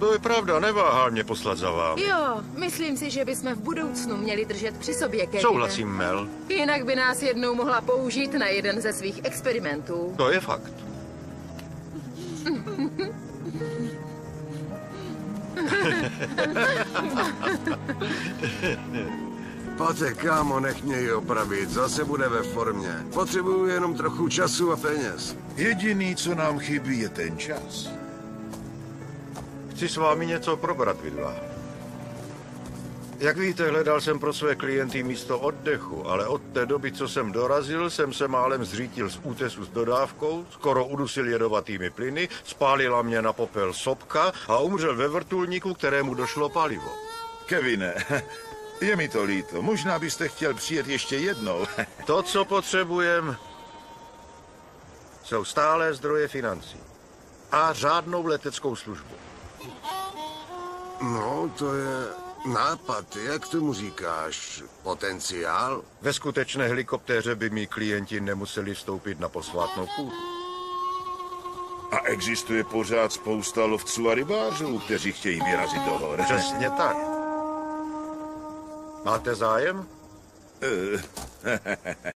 To je pravda, neváhal mě poslat za vámi. Jo, myslím si, že bychom v budoucnu měli držet při sobě, Kevine. Souhlasím, Mel. Jinak by nás jednou mohla použít na jeden ze svých experimentů. To je fakt. Pate, kámo, nech mě ji opravit, zase bude ve formě. Potřebuju jenom trochu času a peněz. Jediný, co nám chybí, je ten čas. Chci s vámi něco probrat, vy dva. Jak víte, hledal jsem pro své klienty místo oddechu, ale od té doby, co jsem dorazil, jsem se málem zřítil z útesu s dodávkou, skoro udusil jedovatými plyny, spálila mě na popel sopka a umřel ve vrtulníku, kterému došlo palivo. Kevine, je mi to líto. Možná byste chtěl přijet ještě jednou. To, co potřebujem, jsou stálé zdroje financí a řádnou leteckou službu. No, to je nápad, jak tomu říkáš? Potenciál? Ve skutečné helikoptéře by mý klienti nemuseli vstoupit na posvátnou půdu. A existuje pořád spousta lovců a rybářů, kteří chtějí vyrazit do hor. Přesně tak. Máte zájem?